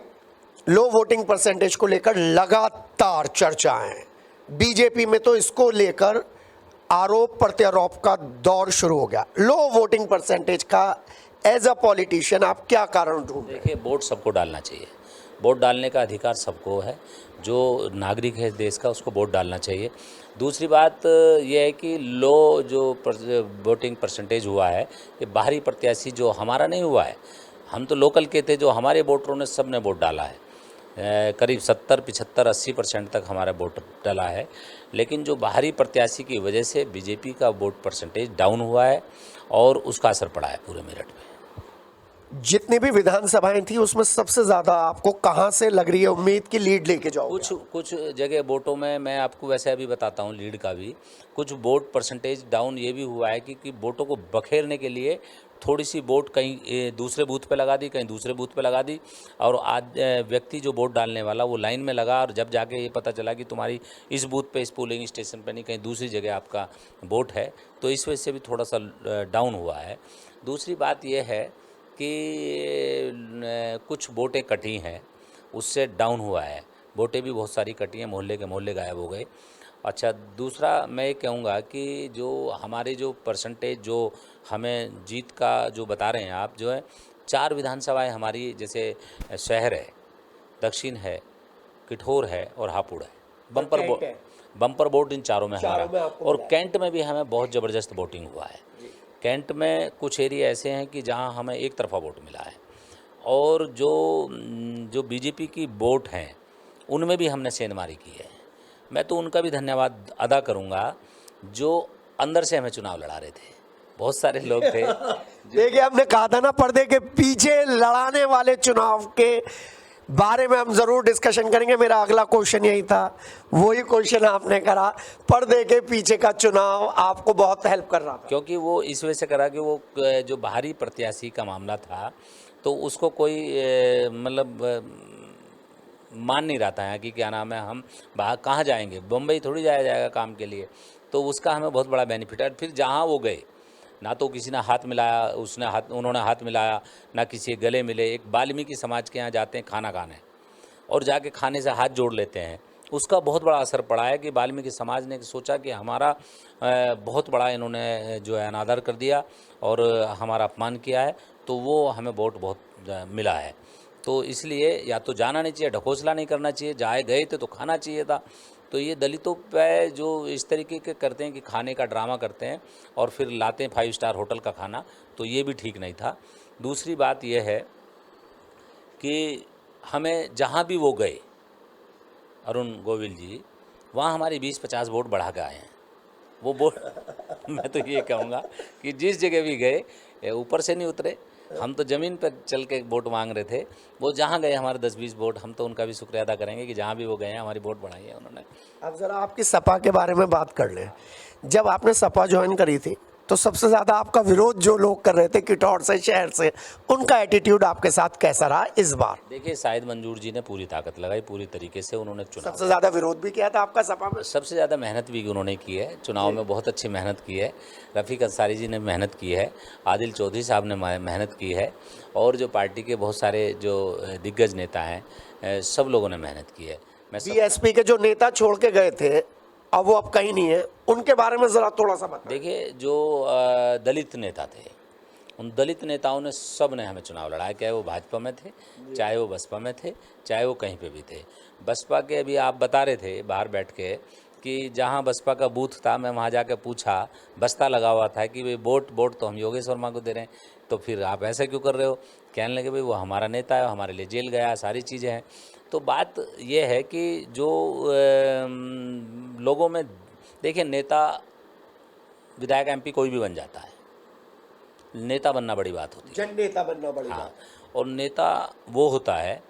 लो वोटिंग परसेंटेज को लेकर लगातार चर्चा है, बीजेपी में तो इसको लेकर आरोप प्रत्यारोप का दौर शुरू हो गया। लो वोटिंग परसेंटेज का एज अ पॉलिटिशियन आप क्या कारण ढूंढ रहे हैं? देखिए, वोट सबको डालना चाहिए, वोट डालने का अधिकार सबको है, जो नागरिक है देश का उसको वोट डालना चाहिए। दूसरी बात यह है कि लो जो वोटिंग परसेंटेज हुआ है, ये बाहरी प्रत्याशी जो हमारा नहीं हुआ है, हम तो लोकल के थे, जो हमारे वोटरों ने सब ने वोट डाला है, करीब 70, 75, 80% तक हमारा वोट डाला है। लेकिन जो बाहरी प्रत्याशी की वजह से बीजेपी का वोट परसेंटेज डाउन हुआ है, और उसका असर पड़ा है पूरे मेरठ में। जितनी भी विधानसभाएं थी उसमें सबसे ज्यादा आपको कहां से लग रही है उम्मीद की लीड लेके जाओगे? कुछ जगह वोटों में मैं आपको वैसे अभी बताता हूँ लीड का भी, कुछ वोट परसेंटेज डाउन ये भी हुआ है कि वोटों को बखेरने के लिए थोड़ी सी वोट कहीं दूसरे बूथ पे लगा दी, कहीं दूसरे बूथ पे लगा दी, और आज व्यक्ति जो वोट डालने वाला वो लाइन में लगा, और जब जाके ये पता चला कि तुम्हारी इस बूथ पे, इस पोलिंग स्टेशन पे नहीं, कहीं दूसरी जगह आपका वोट है, तो इस वजह से भी थोड़ा सा डाउन हुआ है। दूसरी बात यह है कि कुछ वोटें कटी हैं, उससे डाउन हुआ है, वोटें भी बहुत सारी कटी हैं, मोहल्ले के मोहल्ले गायब हो गए। अच्छा, दूसरा मैं ये कहूँगा कि जो हमारे जो परसेंटेज जो हमें जीत का जो बता रहे हैं आप, जो है 4 विधानसभाएं हमारी, जैसे शहर है, दक्षिण है, किठौर है और हापुड़ है, बम्पर वोट इन चारों में हमारा, और कैंट में भी हमें बहुत ज़बरदस्त वोटिंग हुआ है। कैंट में कुछ एरिया ऐसे हैं कि जहां हमें एक तरफा वोट मिला है, और जो बीजेपी की वोट हैं उनमें भी हमने सेंधमारी की है। मैं तो उनका भी धन्यवाद अदा करूंगा जो अंदर से हमें चुनाव लड़ा रहे थे, बहुत सारे लोग थे। देखिए, हमने कहा था ना, पर्दे के पीछे लड़ाने वाले चुनाव के बारे में हम जरूर डिस्कशन करेंगे। मेरा अगला क्वेश्चन यही था, वही क्वेश्चन आपने करा, पर्दे के पीछे का चुनाव आपको बहुत हेल्प कर रहा था। क्योंकि वो इस वजह से करा कि वो जो बाहरी प्रत्याशी का मामला था, तो उसको कोई मतलब मान नहीं रहा था यहाँ कि क्या नाम है, हम बाहर कहाँ जाएंगे, बम्बई थोड़ी जाया जाएगा काम के लिए, तो उसका हमें बहुत बड़ा बेनिफिट है। फिर जहाँ वो गए, ना तो किसी ने हाथ मिलाया, उन्होंने हाथ मिलाया, ना किसी गले मिले। एक वाल्मीकि समाज के यहाँ जाते हैं खाना खाने, और जाके खाने से हाथ जोड़ लेते हैं, उसका बहुत बड़ा असर पड़ा है कि वाल्मीकि समाज ने सोचा कि हमारा बहुत बड़ा इन्होंने जो है अनादर कर दिया और हमारा अपमान किया है, तो वो हमें वोट बहुत मिला है। तो इसलिए या तो जाना नहीं चाहिए, ढकोसला नहीं करना चाहिए, जाए गए थे तो खाना चाहिए था। तो तो ये दलितों पे जो इस तरीके के करते हैं कि खाने का ड्रामा करते हैं और फिर लाते हैं 5 स्टार होटल का खाना, तो ये भी ठीक नहीं था। दूसरी बात यह है कि हमें जहाँ भी वो गए अरुण गोविल जी, वहाँ हमारी 20-50 वोट बढ़ा के आए हैं। वो वोट मैं तो ये कहूँगा कि जिस जगह भी गए ऊपर से नहीं उतरे, हम तो ज़मीन पर चल के वोट मांग रहे थे। वो जहाँ गए हमारे 10-20 वोट, हम तो उनका भी शुक्रिया अदा करेंगे कि जहाँ भी वो गए हैं हमारी वोट बढ़ाई है उन्होंने। अब ज़रा आपकी सपा के बारे में बात कर लें। जब आपने सपा ज्वाइन करी थी तो सबसे ज़्यादा आपका विरोध जो लोग कर रहे थे किटौर से, शहर से, उनका एटीट्यूड आपके साथ कैसा रहा इस बार? देखिए, शाहिद मंजूर जी ने पूरी ताकत लगाई, पूरी तरीके से उन्होंने चुनाव, सबसे ज़्यादा विरोध भी किया था आपका सपा में? सबसे ज़्यादा मेहनत भी उन्होंने की है चुनाव में, बहुत अच्छी मेहनत की है। रफ़ीक अंसारी जी ने मेहनत की है, आदिल चौधरी साहब ने मेहनत की है, और जो पार्टी के बहुत सारे जो दिग्गज नेता हैं, सब लोगों ने मेहनत की है। बीएसपी के जो नेता छोड़ के गए थे अब वो अब कहीं नहीं है, उनके बारे में ज़रा थोड़ा सा बताएं। देखिए, जो दलित नेता थे, उन दलित नेताओं ने सब ने हमें चुनाव लड़ाया, चाहे वो भाजपा में थे, चाहे वो बसपा में थे, चाहे वो कहीं पे भी थे। बसपा के अभी आप बता रहे थे बाहर बैठ के कि जहाँ बसपा का बूथ था, मैं वहाँ जाकर पूछा, बस्ता लगा हुआ था कि भाई वोट तो हम योगेश वर्मा को दे रहे हैं, तो फिर आप ऐसा क्यों कर रहे हो? कहने लगे भाई वो हमारा नेता है, हमारे लिए जेल गया, सारी चीज़ें हैं। तो बात यह है कि जो लोगों में, देखिए, नेता, विधायक, एमपी कोई भी बन जाता है, नेता बनना बड़ी बात होती है। जन नेता बनना बड़ी हाँ, बात। और नेता वो होता है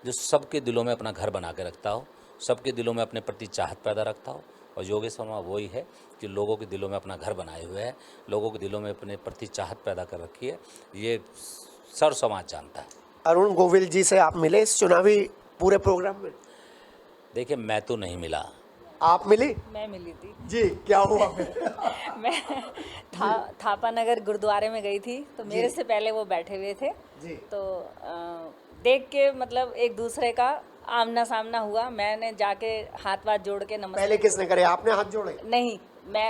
जो सबके दिलों में अपना घर बना के रखता हो, सबके दिलों में अपने प्रति चाहत पैदा रखता हो, और योगेश वर्मा वही है कि लोगों के दिलों में अपना घर बनाए हुए है, लोगों के दिलों में अपने प्रति चाहत पैदा कर रखी है, ये सर्व समाज जानता है। अरुण गोविल जी से आप मिले इस चुनावी पूरे प्रोग्राम में? देखिए, मैं तो नहीं मिला। आप मिली? मैं मिली थी जी, क्या हुआ? मैं थापा नगर गुरुद्वारे में गई थी, तो मेरे से पहले वो बैठे हुए थे जी। तो देख के मतलब एक दूसरे का आमना सामना हुआ। मैंने जाके हाथ वाथ जोड़ के नमस्ते। पहले किसने करे, आपने हाथ जोड़े? नहीं,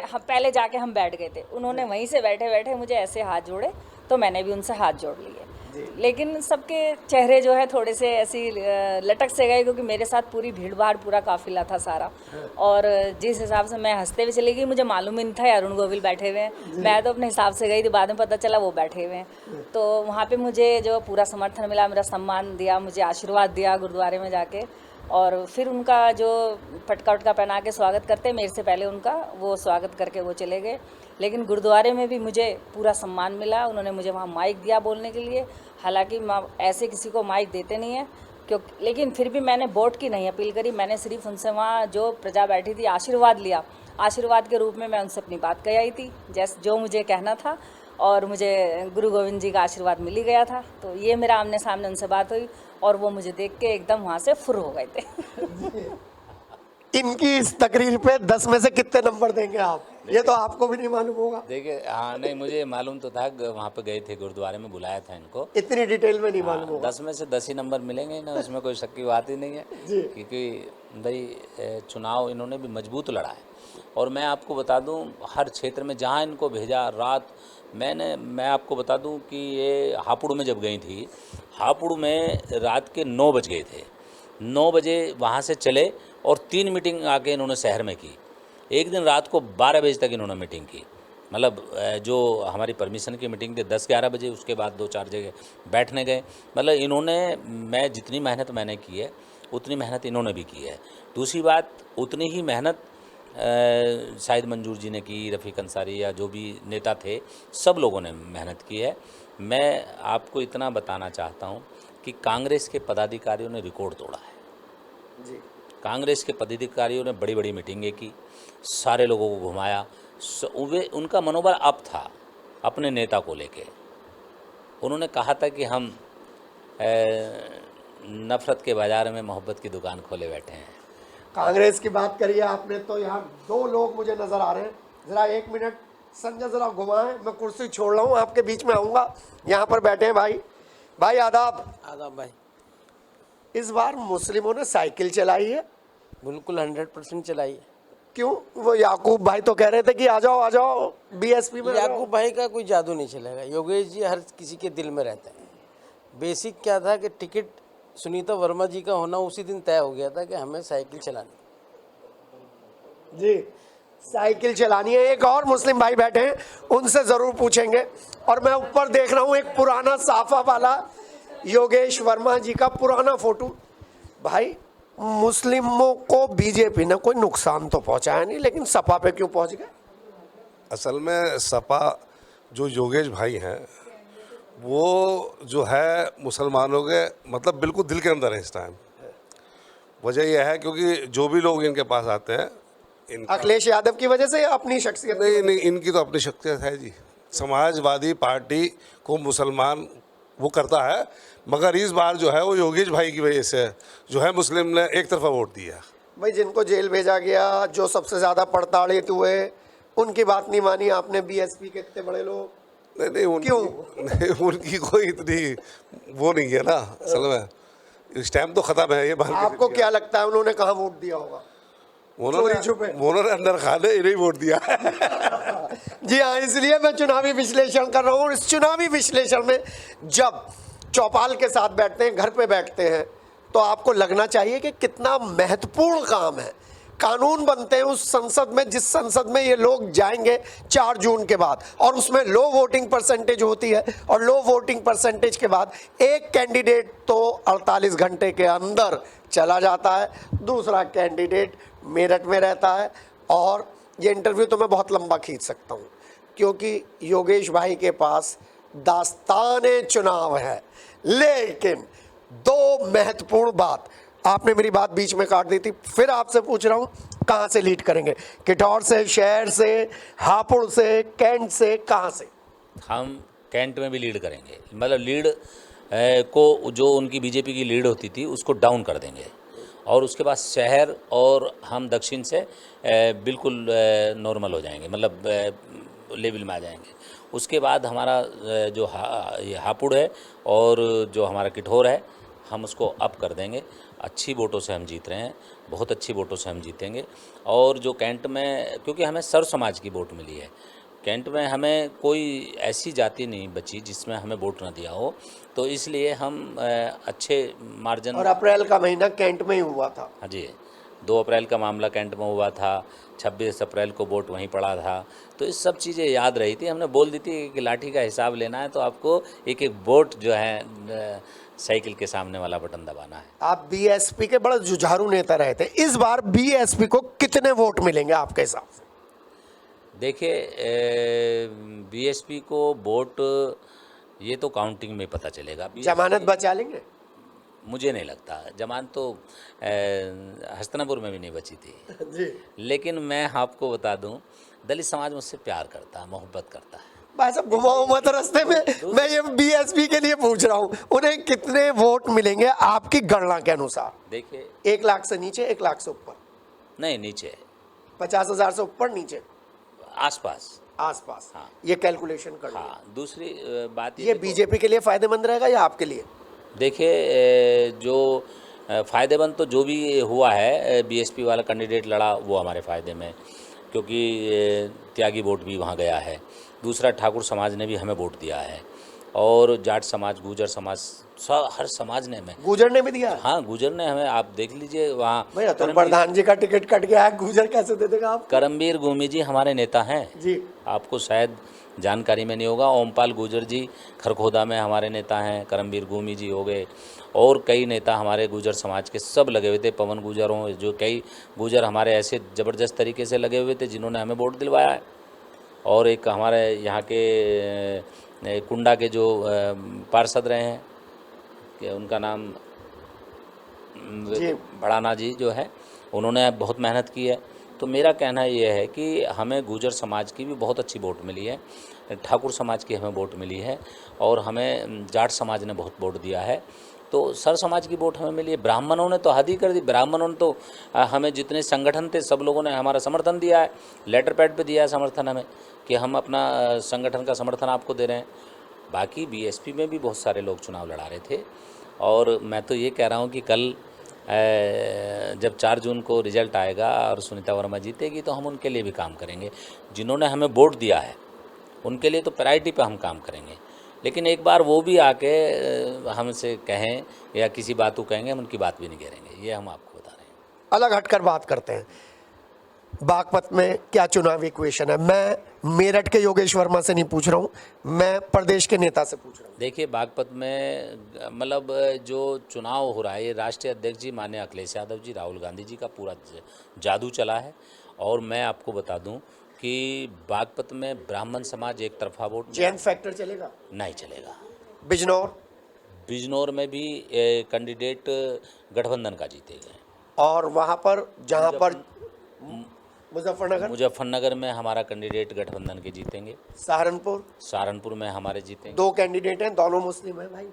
हम पहले जाके हम बैठ गए थे, उन्होंने वहीं से बैठे बैठे मुझे ऐसे हाथ जोड़े, तो मैंने भी उनसे हाथ जोड़ लिए। लेकिन सबके चेहरे जो है थोड़े से ऐसी लटक से गए, क्योंकि मेरे साथ पूरी भीड़ भाड़, पूरा काफिला था सारा, और जिस हिसाब से मैं हंसते हुए चली गई, मुझे मालूम ही नहीं था अरुण गोविल बैठे हुए हैं। मैं तो अपने हिसाब से गई थी, बाद में पता चला वो बैठे हुए हैं। तो वहाँ पे मुझे जो पूरा समर्थन मिला, मेरा सम्मान दिया, मुझे आशीर्वाद दिया गुरुद्वारे में जाके, और फिर उनका जो पटका उटका पहना के स्वागत करते, मेरे से पहले उनका वो स्वागत करके वो चले गए। लेकिन गुरुद्वारे में भी मुझे पूरा सम्मान मिला, उन्होंने मुझे वहाँ माइक दिया बोलने के लिए। हालांकि ऐसे किसी को माइक देते नहीं है, क्योंकि, लेकिन फिर भी मैंने वोट की नहीं अपील करी, मैंने सिर्फ उनसे वहाँ जो प्रजा बैठी थी आशीर्वाद लिया। आशीर्वाद के रूप में मैं उनसे अपनी बात कह आई थी, जैसे जो मुझे कहना था, और मुझे गुरु गोविंद जी का आशीर्वाद मिल ही गया था। तो ये मेरा आमने सामने उनसे बात हुई, और वो मुझे देख के एकदम वहाँ से फुर हो गए थे। इनकी इस तकरीर पे 10 में से कितने नंबर देंगे आप? ये तो आपको भी नहीं मालूम होगा। देखिए, हाँ, नहीं, मुझे मालूम तो था, वहाँ पे गए थे, गुरुद्वारे में बुलाया था इनको। इतनी डिटेल में नहीं मालूम होगा। 10 में से 10 ही नंबर मिलेंगे ना, उसमें कोई शक की बात ही नहीं है, क्योंकि भाई चुनाव इन्होंने भी मजबूत लड़ा है। और मैं आपको बता दूं, हर क्षेत्र में जहां इनको भेजा, रात मैं आपको बता दूं कि ये हापुड़ में जब गई थी, हापुड़ में रात के 9 बज गए थे, 9 बजे वहां से चले, और 3 मीटिंग आके इन्होंने शहर में की। एक दिन रात को 12 बजे तक इन्होंने मीटिंग की, मतलब जो हमारी परमिशन की मीटिंग थी 10-11 बजे, उसके बाद 2-4 जगह बैठने गए। मतलब इन्होंने, मैं जितनी मेहनत मैंने की है उतनी मेहनत इन्होंने भी की है। दूसरी बात, उतनी ही मेहनत शाहिद मंजूर जी ने की, रफ़ीक अंसारी या जो भी नेता थे, सब लोगों ने मेहनत की है। मैं आपको इतना बताना चाहता हूँ कि कांग्रेस के पदाधिकारियों ने रिकॉर्ड तोड़ा है जी। कांग्रेस के पदाधिकारियों ने बड़ी बड़ी मीटिंगें की, सारे लोगों को घुमाया। वे, उनका मनोबल अप था अपने नेता को लेके। उन्होंने कहा था कि हम नफ़रत के बाज़ार में मोहब्बत की दुकान खोले बैठे हैं। कांग्रेस की बात करिए आपने, तो यहाँ 2 लोग मुझे नज़र आ रहे हैं। ज़रा 1 मिनट संजय, ज़रा घुमाएं, मैं कुर्सी छोड़ रहा हूँ, आपके बीच में आऊँगा। यहाँ पर बैठे हैं भाई आदाब। आदाब भाई। इस बार मुस्लिमों ने साइकिल चलाई है। बिल्कुल 100% चलाई है। क्यों? वो याकूब भाई तो कह रहे थे कि आ जाओ बीएसपी में। याकूब भाई का कोई जादू नहीं चलेगा, योगेश जी हर किसी के दिल में रहते हैं। बेसिक क्या था कि टिकट सुनीता वर्मा जी का होना उसी दिन तय हो गया था कि हमें साइकिल चलानी। जी, साइकिल चलानी है। एक और मुस्लिम भाई बैठे हैं, उनसे जरूर पूछेंगे। और मैं ऊपर देख रहा हूं एक पुराना साफा वाला योगेश वर्मा जी का पुराना फोटो। भाई, मुस्लिमों को बीजेपी ने कोई नुकसान तो पहुंचाया नहीं, लेकिन सपा पे क्यों पहुंच गए? असल में सपा जो योगेश भाई हैं वो जो है मुसलमानों के मतलब बिल्कुल दिल के अंदर है इस टाइम। वजह यह है क्योंकि जो भी लोग इनके पास आते हैं अखिलेश यादव की वजह से या अपनी शख्सियत? नहीं, इनकी तो अपनी शख्सियत है जी। समाजवादी पार्टी को मुसलमान वो करता है, मगर इस बार जो है वो योगेश भाई की वजह से जो है मुस्लिम ने एक तरफा वोट दिया। भाई, जिनको जेल भेजा गया, जो सबसे ज्यादा प्रताड़ित हुए, उनकी बात नहीं मानी आपने। बीएसपी के इतने बड़े लोग नहीं, उनकी कोई इतनी वो नहीं है ना। असल में इस टाइम तो खत्म है ये बात। आपको क्या लगता है उन्होंने कहाँ वोट दिया होगा? उन्होंने अंदर खाने इन्हें वोट दिया। जी हाँ, इसलिए मैं चुनावी विश्लेषण कर रहा हूँ। इस चुनावी विश्लेषण में जब चौपाल के साथ बैठते हैं, घर पे बैठते हैं, तो आपको लगना चाहिए कि कितना महत्वपूर्ण काम है। कानून बनते हैं उस संसद में, जिस संसद में ये लोग जाएंगे 4 जून के बाद, और उसमें लो वोटिंग परसेंटेज होती है। और लो वोटिंग परसेंटेज के बाद एक कैंडिडेट तो 48 घंटे के अंदर चला जाता है, दूसरा कैंडिडेट मेरठ में रहता है। और ये इंटरव्यू तो मैं बहुत लंबा खींच सकता हूँ, क्योंकि योगेश भाई के पास दास्ताने चुनाव है। लेकिन 2 महत्वपूर्ण बात, आपने मेरी बात बीच में काट दी थी, फिर आपसे पूछ रहा हूँ, कहाँ से लीड करेंगे? किठौर से, शहर से, हापुड़ से, कैंट से, कहाँ से? हम कैंट में भी लीड करेंगे, मतलब लीड को जो उनकी बीजेपी की लीड होती थी उसको डाउन कर देंगे। और उसके बाद शहर और हम दक्षिण से बिल्कुल नॉर्मल हो जाएंगे, मतलब लेवल में आ जाएंगे। उसके बाद हमारा जो ये हापुड़ है और जो हमारा किठौर है, हम उसको अप कर देंगे। अच्छी वोटों से हम जीत रहे हैं, बहुत अच्छी वोटों से हम जीतेंगे। और जो कैंट में, क्योंकि हमें सर्व समाज की वोट मिली है, कैंट में हमें कोई ऐसी जाति नहीं बची जिसमें हमें वोट ना दिया हो, तो इसलिए हम अच्छे मार्जिन। और अप्रैल का महीना कैंट में ही हुआ था। हाँ जी, 2 अप्रैल का मामला कैंट में हुआ था, 26 अप्रैल को वोट वहीं पड़ा था। तो इस सब चीज़ें याद रही थी। हमने बोल दी थी कि लाठी का हिसाब लेना है तो आपको एक एक वोट जो है साइकिल के सामने वाला बटन दबाना है। आप बीएसपी के बड़ा जुझारू नेता रहे थे, इस बार बीएसपी को कितने वोट मिलेंगे आपके हिसाब से? देखिए, बीएसपी को वोट ये तो काउंटिंग में पता चलेगा। जमानत बचा लेंगे? मुझे नहीं लगता, जमानत तो हस्तिनापुर में भी नहीं बची थी। जी। लेकिन मैं आपको बता दूं, दलित समाज मुझसे प्यार करता है, मोहब्बत करता है। भाई साहब, घुमाओ मत रास्ते में। मैं ये बीएसपी के लिए पूछ रहा हूँ, उन्हें कितने वोट मिलेंगे आपकी गणना के अनुसार? देखिए, 1 लाख से नीचे, 1 लाख से ऊपर? नहीं, नीचे 50,000 से ऊपर, नीचे, आसपास। आसपास? हाँ। ये कैलकुलेशन कर लो। हाँ, दूसरी बात ये बीजेपी के लिए फायदेमंद रहेगा या आपके लिए? देखिए, जो फ़ायदेमंद तो जो भी हुआ है, बीएसपी वाला कैंडिडेट लड़ा वो हमारे फ़ायदे में, क्योंकि त्यागी वोट भी वहाँ गया है। दूसरा, ठाकुर समाज ने भी हमें वोट दिया है, और जाट समाज, गुजर समाज, हर समाज ने हमें। गुजर ने भी दिया? हाँ, गुजर ने हमें, आप देख लीजिए वहाँ। भैया तो प्रधान जी का टिकट कट गया है, गुजर कैसे दे देगा आप? करमवीर गोमी जी हमारे नेता हैं जी। आपको शायद जानकारी में नहीं होगा। ओमपाल गुजर जी खरखोदा में हमारे नेता हैं, करमवीर गोमी जी हो गए, और कई नेता हमारे गुजर समाज के सब लगे हुए थे। पवन गुजर हों, जो कई गुजर हमारे ऐसे ज़बरदस्त तरीके से लगे हुए थे जिन्होंने हमें वोट दिलवाया है। और एक हमारे यहाँ के कुंडा के जो पार्षद रहे हैं, कि उनका नाम भड़ाना जी जो है, उन्होंने बहुत मेहनत की है। तो मेरा कहना ये है कि हमें गुजर समाज की भी बहुत अच्छी वोट मिली है, ठाकुर समाज की हमें वोट मिली है, और हमें जाट समाज ने बहुत वोट दिया है। तो सर समाज की वोट हमें मिली है। ब्राह्मणों ने तो हद ही कर दी। ब्राह्मणों ने तो हमें, जितने संगठन थे सब लोगों ने हमारा समर्थन दिया है, लेटर पैड पे दिया है समर्थन हमें, कि हम अपना संगठन का समर्थन आपको दे रहे हैं। बाकी बीएसपी में भी बहुत सारे लोग चुनाव लड़ा रहे थे, और मैं तो ये कह रहा हूँ कि कल जब 4 जून को रिजल्ट आएगा और सुनीता वर्मा जीतेगी, तो हम उनके लिए भी काम करेंगे। जिन्होंने हमें वोट दिया है उनके लिए तो प्रायोरिटी पे हम काम करेंगे। लेकिन एक बार वो भी आके हमसे कहें या किसी बात को कहेंगे, हम उनकी बात भी नहीं करेंगे, ये हम आपको बता रहे हैं। अलग हटकर बात करते हैं। बागपत में क्या चुनावी इक्वेशन है? मैं मेरठ के योगेश वर्मा से नहीं पूछ रहा हूँ, मैं प्रदेश के नेता से पूछ रहा हूँ। देखिए बागपत में मतलब जो चुनाव हो रहा है, ये राष्ट्रीय अध्यक्ष जी माननीय अखिलेश यादव जी, राहुल गांधी जी का पूरा जादू चला है। और मैं आपको बता दूं कि बागपत में ब्राह्मण समाज एक तरफा वोट जैन फैक्टर चलेगा? नहीं चलेगा। बिजनौर बिजनौर में भी कैंडिडेट गठबंधन का जीतेगा। और वहाँ पर जहाँ पर मुजफ्फरनगर में हमारा कैंडिडेट गठबंधन के जीतेंगे। सहारनपुर में हमारे जीतेंगे। 2 कैंडिडेट हैं, दोनों मुस्लिम हैं भाई।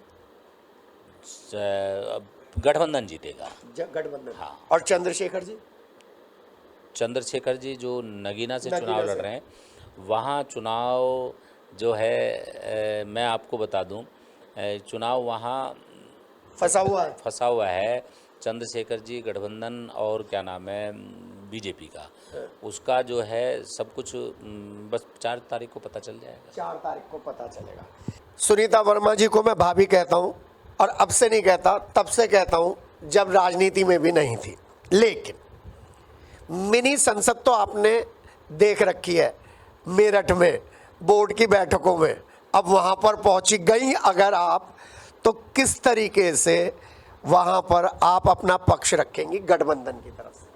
गठबंधन जीतेगा। गठबंधन। हाँ। और चंद्रशेखर जी जो नगीना से चुनाव लड़ रहे हैं, वहाँ चुनाव जो है मैं आपको बता दूं, चुनाव वहाँ फंसा हुआ है। चंद्रशेखर जी गठबंधन और क्या नाम है बीजेपी का, उसका जो है सब कुछ बस 4 तारीख को पता चल जाएगा। 4 तारीख को पता चलेगा। सुनीता वर्मा जी को मैं भाभी कहता हूँ, और अब से नहीं कहता, तब से कहता हूँ जब राजनीति में भी नहीं थी। लेकिन मिनी संसद तो आपने देख रखी है मेरठ में, बोर्ड की बैठकों में। अब वहाँ पर पहुँची गई अगर आप, तो किस तरीके से वहाँ पर आप अपना पक्ष रखेंगी गठबंधन की तरफ से?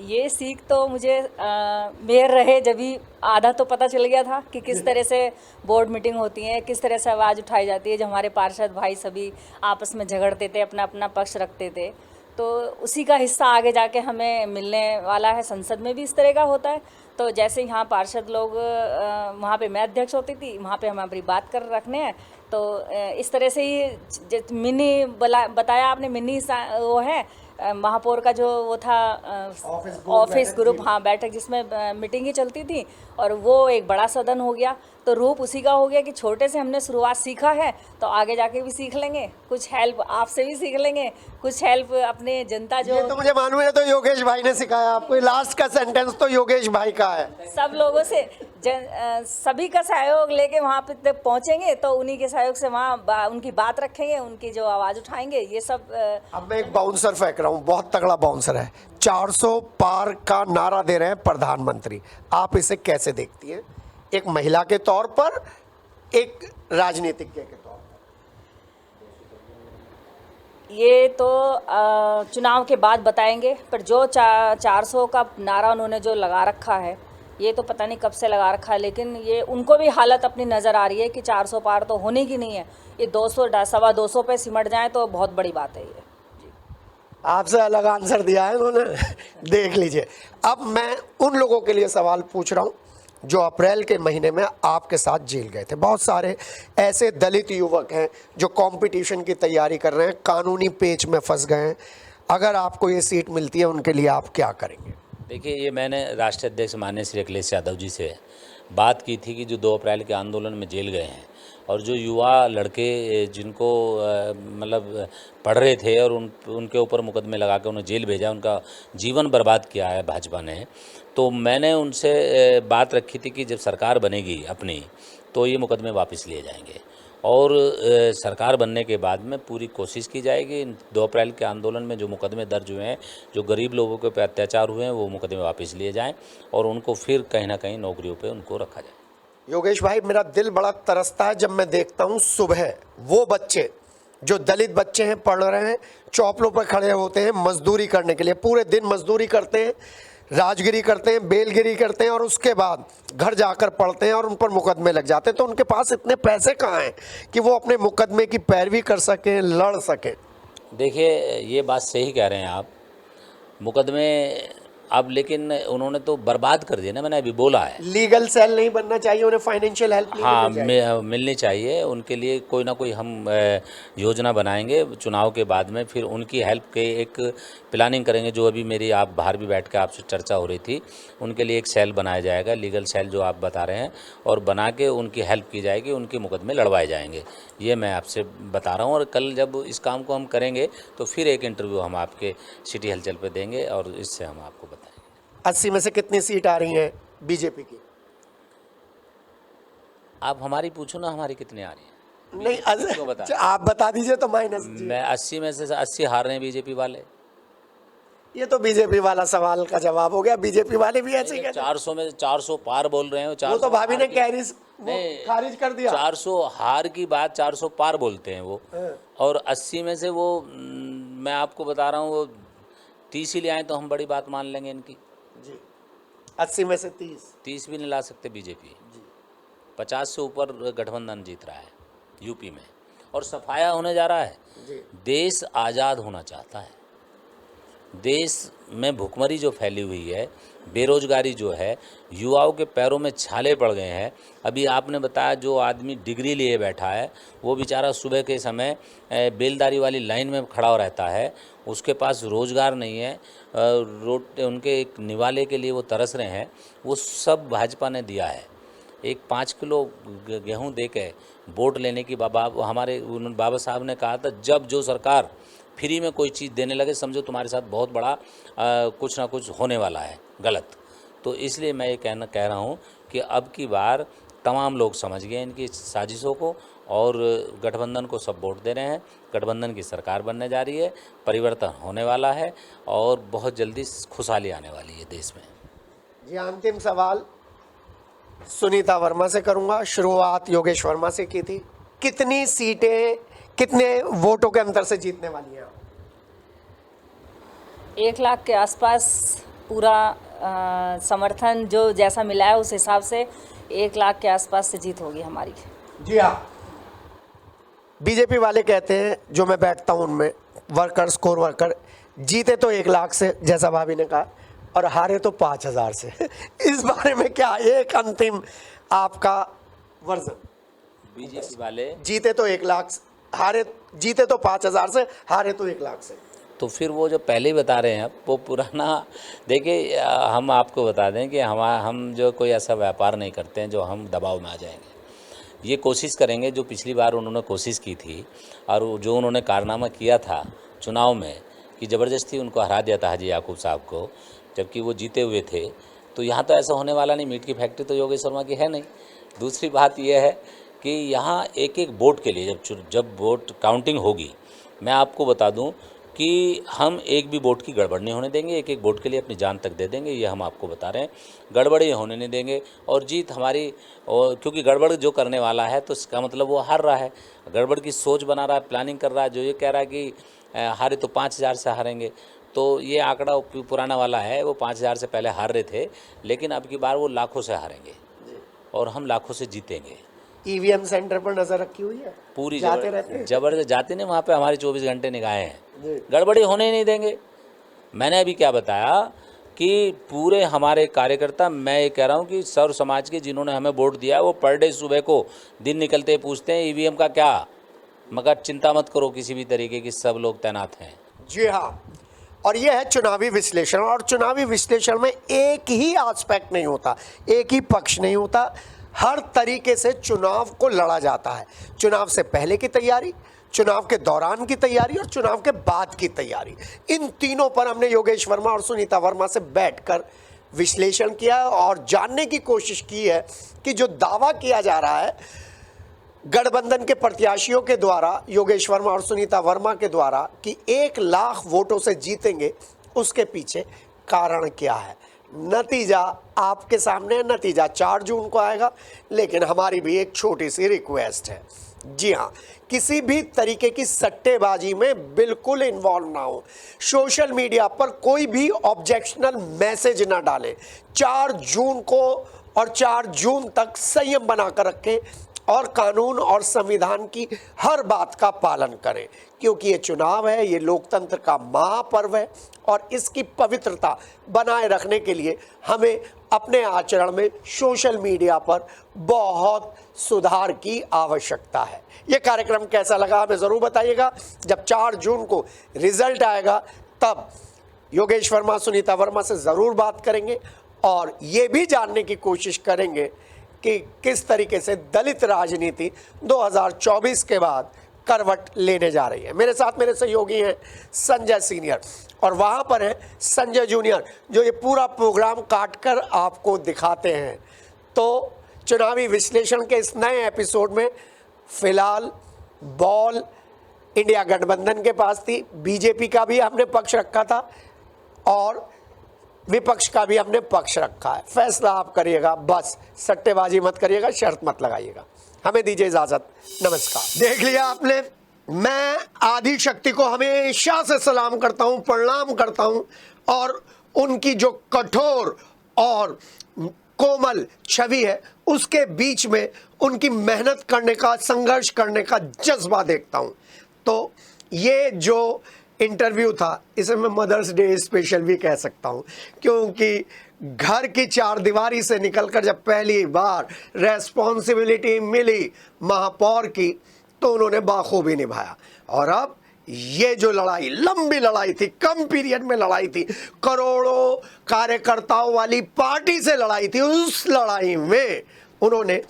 ये सीख तो मुझे मेयर रहे जब भी आधा तो पता चल गया था कि किस तरह से बोर्ड मीटिंग होती है, किस तरह से आवाज़ उठाई जाती है। जब हमारे पार्षद भाई सभी आपस में झगड़ते थे, अपना अपना पक्ष रखते थे, तो उसी का हिस्सा आगे जाके हमें मिलने वाला है। संसद में भी इस तरह का होता है। तो जैसे यहाँ पार्षद लोग, वहाँ पे मैं अध्यक्ष होती थी, वहाँ पे हम अपनी बात कर रखने हैं। तो इस तरह से ही मिनी बताया आपने, मिनी वो है महापौर का जो वो था ऑफिस ग्रुप, हाँ बैठक, जिसमें मीटिंग ही चलती थी, और वो एक बड़ा सदन हो गया। तो रूप उसी का हो गया कि छोटे से हमने शुरुआत सीखा है, तो आगे जाके भी सीख लेंगे, कुछ हेल्प आपसे भी सीख लेंगे, कुछ हेल्प अपने जनता जो। ये तो मुझे मालूम है, तो योगेश भाई ने सिखाया आपको। लास्ट का सेंटेंस तो योगेश भाई का है। सब लोगों से सभी का सहयोग लेके वहाँ पे पहुँचेंगे, तो उन्हीं के सहयोग से वहाँ उनकी बात रखेंगे, उनकी जो आवाज़ उठाएंगे, ये सब। अब मैं एक बाउंसर फेंक रहा हूँ, बहुत तगड़ा बाउंसर है। 400 पार का नारा दे रहे हैं प्रधानमंत्री, आप इसे कैसे देखती हैं, एक महिला के तौर पर, एक राजनीतिज्ञ के तौर पर? ये तो चुनाव के बाद बताएंगे, पर जो 400 का नारा उन्होंने जो लगा रखा है, ये तो पता नहीं कब से लगा रखा है। लेकिन ये उनको भी हालत अपनी नज़र आ रही है कि 400 पार तो होने की नहीं है। ये 200 सवा 200 पे सिमट जाए तो बहुत बड़ी बात है ये। आपसे अलग आंसर दिया है उन्होंने। देख लीजिए, अब मैं उन लोगों के लिए सवाल पूछ रहा हूँ जो अप्रैल के महीने में आपके साथ जेल गए थे। बहुत सारे ऐसे दलित युवक हैं जो कंपटीशन की तैयारी कर रहे हैं, कानूनी पेच में फंस गए हैं। अगर आपको ये सीट मिलती है, उनके लिए आप क्या करेंगे? देखिए, ये मैंने राष्ट्रीय अध्यक्ष माननीय श्री अखिलेश यादव जी से बात की थी कि जो 2 अप्रैल के आंदोलन में जेल गए हैं, और जो युवा लड़के जिनको मतलब पढ़ रहे थे और उनके ऊपर मुकदमे लगा के उन्हें जेल भेजा, उनका जीवन बर्बाद किया है भाजपा ने। तो मैंने उनसे बात रखी थी कि जब सरकार बनेगी अपनी, तो ये मुकदमे वापस लिए जाएंगे, और सरकार बनने के बाद में पूरी कोशिश की जाएगी 2 अप्रैल के आंदोलन में जो मुकदमे दर्ज हुए हैं, जो गरीब लोगों के पे अत्याचार हुए हैं, वो मुकदमे वापस लिए जाएं और उनको फिर कहीं ना कहीं नौकरियों पे उनको रखा जाए। योगेश भाई, मेरा दिल बड़ा तरसता है जब मैं देखता हूँ सुबह वो बच्चे जो दलित बच्चे हैं, पढ़ रहे हैं, चौपलों पर खड़े होते हैं मजदूरी करने के लिए, पूरे दिन मजदूरी करते हैं, राजगिरी करते हैं, बेलगिरी करते हैं, और उसके बाद घर जाकर पढ़ते हैं और उन पर मुकदमे लग जाते हैं। तो उनके पास इतने पैसे कहाँ हैं कि वो अपने मुकदमे की पैरवी कर सकें, लड़ सकें? देखिए, ये बात सही कह रहे हैं आप, मुकदमे अब लेकिन उन्होंने तो बर्बाद कर दिया ना, मैंने अभी बोला है। लीगल सेल नहीं बनना चाहिए, उन्हें फाइनेंशियल हेल्प हाँ मिलनी चाहिए उनके लिए। कोई ना कोई हम योजना बनाएंगे चुनाव के बाद में, फिर उनकी हेल्प के एक प्लानिंग करेंगे। जो अभी मेरी आप बाहर भी बैठ के आपसे चर्चा हो रही थी, उनके लिए एक सेल बनाया जाएगा, लीगल सेल जो आप बता रहे हैं, और बना के उनकी हेल्प की जाएगी, उनके मुकदमे लड़वाए जाएंगे। ये मैं आपसे बता रहा हूँ। और कल जब इस काम को हम करेंगे तो फिर एक इंटरव्यू हम आपके सिटी हलचल पे देंगे और इससे हम आपको बताएंगे। 80 में से कितनी सीट आ रही हैं बीजेपी की? आप हमारी पूछो ना, हमारी कितनी आ रही है? नहीं, बता, आप बता दीजिए तो माइनस। मैं 80 में से 80 हार रहे हैं बीजेपी वाले। ये तो बीजेपी वाला सवाल का जवाब हो गया, बीजेपी वाले भी ऐसे ही कहते हैं। 400 में 400 पार बोल रहे हो। वो 400 तो भाभी ने नहीं, खारिज कर दिया। 400 हार की बात, 400 पार बोलते हैं वो। और 80 में से वो मैं आपको बता रहा हूँ, वो 30 ही ले आए तो हम बड़ी बात मान लेंगे इनकी। जी 80 में से 30 भी नहीं ला सकते बीजेपी। 50 से ऊपर गठबंधन जीत रहा है यूपी में, और सफाया होने जा रहा है। देश आज़ाद होना चाहता है। देश में भुखमरी जो फैली हुई है, बेरोजगारी जो है, युवाओं के पैरों में छाले पड़ गए हैं। अभी आपने बताया जो आदमी डिग्री लिए बैठा है वो बेचारा सुबह के समय बेलदारी वाली लाइन में खड़ा हो रहता है, उसके पास रोज़गार नहीं है, उनके एक निवाले के लिए वो तरस रहे हैं। वो सब भाजपा ने दिया है। एक 5 किलो गेहूं दे के वोट लेने की हमारे बाबा साहब ने कहा था, जब जो सरकार फ्री में कोई चीज़ देने लगे समझो तुम्हारे साथ बहुत बड़ा कुछ ना कुछ होने वाला है गलत। तो इसलिए मैं ये कह रहा हूँ कि अब की बार तमाम लोग समझ गए इनकी साजिशों को, और गठबंधन को सब वोट दे रहे हैं। गठबंधन की सरकार बनने जा रही है, परिवर्तन होने वाला है, और बहुत जल्दी खुशहाली आने वाली है देश में। जी अंतिम सवाल सुनीता वर्मा से करूंगा। शुरुआत योगेश वर्मा से की थी। कितनी सीटें, कितने वोटों के अंतर से जीतने वाली हैं आप? 1 लाख के आसपास पूरा समर्थन जो जैसा मिला है उस हिसाब से 1 लाख के आसपास से जीत होगी हमारी। जी हाँ, बीजेपी वाले कहते हैं, जो मैं बैठता हूँ उनमें, वर्कर्स, कोर वर्कर, जीते तो 1 लाख से जैसा भाभी ने कहा, और हारे तो 5000 से। इस बारे में क्या एक अंतिम आपका वर्जन? बीजेपी वाले जीते तो 1 लाख, जीते तो 5000 से, हारे तो 1 लाख से। तो फिर वो जो पहले ही बता रहे हैं वो पुराना। देखिए, हम आपको बता दें कि हम जो कोई ऐसा व्यापार नहीं करते हैं जो हम दबाव में आ जाएंगे। ये कोशिश करेंगे जो पिछली बार उन्होंने कोशिश की थी, और जो उन्होंने कारनामा किया था चुनाव में कि ज़बरदस्ती उनको हरा दिया था हाजी याकूब साहब को, जबकि वो जीते हुए थे। तो यहाँ तो ऐसा होने वाला नहीं। मीट की फैक्ट्री तो योगेश शर्मा की है नहीं। दूसरी बात यह है कि यहाँ एक एक वोट के लिए जब वोट काउंटिंग होगी, मैं आपको बता दूं कि हम एक भी वोट की गड़बड़ नहीं होने देंगे। एक एक वोट के लिए अपनी जान तक दे देंगे, ये हम आपको बता रहे हैं। गड़बड़ी होने नहीं देंगे, और जीत हमारी, क्योंकि गड़बड़ जो करने वाला है तो इसका मतलब वो हार रहा है। गड़बड़ की सोच बना रहा है, प्लानिंग कर रहा है। जो ये कह रहा है कि हारे तो 5000 से हारेंगे, तो ये आंकड़ा पुराना वाला है। वो 5000 से पहले हार रहे थे, लेकिन अब की बार वो लाखों से हारेंगे और हम लाखों से जीतेंगे। ईवीएम सेंटर पर नजर रखी हुई है, पूरी जाते रहते हैं। जबरदस्त जाते नहीं, वहाँ पे हमारे 24 घंटे निगाहें हैं। गड़बड़ी होने ही नहीं देंगे। मैंने अभी क्या बताया कि पूरे हमारे कार्यकर्ता, मैं ये कह रहा हूँ कि सर्व समाज के जिन्होंने हमें वोट दिया है वो पर डे सुबह को दिन निकलते पूछते हैं ईवीएम का क्या, मगर चिंता मत करो, किसी भी तरीके की सब लोग तैनात हैं। जी हाँ, और यह है चुनावी विश्लेषण। और चुनावी विश्लेषण में एक ही एस्पेक्ट नहीं होता, एक ही पक्ष नहीं होता, हर तरीके से चुनाव को लड़ा जाता है। चुनाव से पहले की तैयारी, चुनाव के दौरान की तैयारी और चुनाव के बाद की तैयारी, इन तीनों पर हमने योगेश वर्मा और सुनीता वर्मा से बैठकर विश्लेषण किया है और जानने की कोशिश की है कि जो दावा किया जा रहा है गठबंधन के प्रत्याशियों के द्वारा, योगेश वर्मा और सुनीता वर्मा के द्वारा, कि 1 लाख वोटों से जीतेंगे, उसके पीछे कारण क्या है। नतीजा आपके सामने है, नतीजा 4 जून को आएगा। लेकिन हमारी भी एक छोटी सी रिक्वेस्ट है, जी हाँ, किसी भी तरीके की सट्टेबाजी में बिल्कुल इन्वॉल्व ना हो। सोशल मीडिया पर कोई भी ऑब्जेक्शनल मैसेज ना डालें। 4 जून को और 4 जून तक संयम बनाकर रखें और कानून और संविधान की हर बात का पालन करें, क्योंकि ये चुनाव है, ये लोकतंत्र का महापर्व है और इसकी पवित्रता बनाए रखने के लिए हमें अपने आचरण में सोशल मीडिया पर बहुत सुधार की आवश्यकता है। ये कार्यक्रम कैसा लगा हमें ज़रूर बताइएगा। जब 4 जून को रिजल्ट आएगा तब योगेश वर्मा, सुनीता वर्मा से ज़रूर बात करेंगे और ये भी जानने की कोशिश करेंगे कि किस तरीके से दलित राजनीति 2024 के बाद करवट लेने जा रही है। मेरे साथ मेरे सहयोगी हैं संजय सीनियर और वहाँ पर है संजय जूनियर, जो ये पूरा प्रोग्राम काटकर आपको दिखाते हैं। तो चुनावी विश्लेषण के इस नए एपिसोड में फिलहाल बॉल इंडिया गठबंधन के पास थी। बीजेपी का भी हमने पक्ष रखा था और विपक्ष का भी हमने पक्ष रखा है। फैसला आप करिएगा, बस सट्टेबाजी मत करिएगा, शर्त मत लगाइएगा। हमें दीजिए इजाजत, नमस्कार। देख लिया आपने, मैं आदि शक्ति को हमेशा से सलाम करता हूं, प्रणाम करता हूं, और उनकी जो कठोर और कोमल छवि है उसके बीच में उनकी मेहनत करने का, संघर्ष करने का जज्बा देखता हूं। तो ये जो इंटरव्यू था, इसे मैं मदर्स डे स्पेशल भी कह सकता हूं, क्योंकि घर की चार दीवारी से निकलकर जब पहली बार रेस्पॉन्सिबिलिटी मिली महापौर की, तो उन्होंने बाखूबी निभाया। और अब ये जो लड़ाई, लंबी लड़ाई थी, कम पीरियड में लड़ाई थी, करोड़ों कार्यकर्ताओं वाली पार्टी से लड़ाई थी, उस लड़ाई में उन्होंने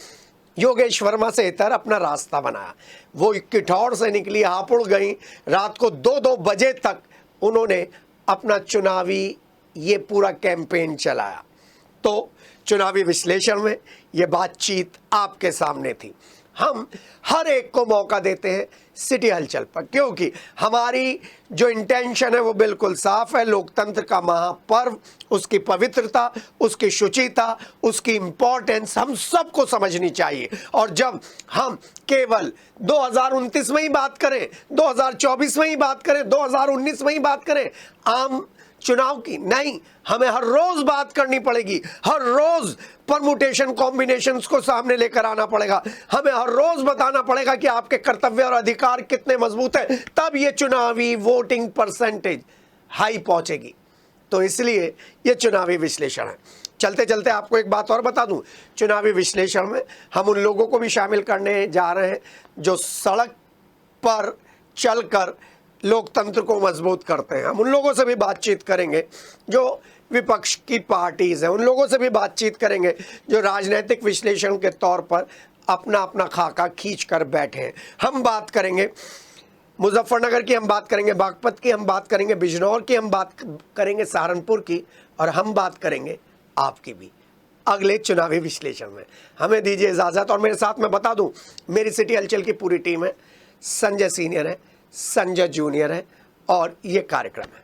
योगेश वर्मा से इतर अपना रास्ता बनाया। वो किठौर से निकली, हापुड़ गई, रात को 2-2 बजे तक उन्होंने अपना चुनावी ये पूरा कैंपेन चलाया। तो चुनावी विश्लेषण में ये बातचीत आपके सामने थी। हम हर एक को मौका देते हैं सिटी हलचल पर, क्योंकि हमारी जो इंटेंशन है वो बिल्कुल साफ है। लोकतंत्र का महापर्व, उसकी पवित्रता, उसकी शुचिता, उसकी इंपॉर्टेंस हम सबको समझनी चाहिए। और जब हम केवल 2029 में ही बात करें, 2024 में ही बात करें, 2019 में ही बात करें आम चुनाव की, नहीं, हमें हर रोज बात करनी पड़ेगी। हर रोज परमुटेशन कॉम्बिनेशंस को सामने लेकर आना पड़ेगा। हमें हर रोज बताना पड़ेगा कि आपके कर्तव्य और अधिकार कितने मजबूत हैं, तब ये चुनावी वोटिंग परसेंटेज हाई पहुंचेगी। तो इसलिए ये चुनावी विश्लेषण है। चलते चलते आपको एक बात और बता दूं, चुनावी विश्लेषण में हम उन लोगों को भी शामिल करने जा रहे हैं जो सड़क पर चलकर लोकतंत्र को मजबूत करते हैं। हम उन लोगों से भी बातचीत करेंगे जो विपक्ष की पार्टीज हैं, उन लोगों से भी बातचीत करेंगे जो राजनीतिक विश्लेषण के तौर पर अपना अपना खाका खींच कर बैठे हैं। हम बात करेंगे मुजफ्फरनगर की, हम बात करेंगे बागपत की, हम बात करेंगे बिजनौर की, हम बात करेंगे सहारनपुर की, और हम बात करेंगे आपकी भी अगले चुनावी विश्लेषण में। हमें दीजिए इजाज़त। और मेरे साथ मैं बता दूं, मेरी सिटी हलचल की पूरी टीम है। संजय सीनियर है, संजय जूनियर है, और ये कार्यक्रम है।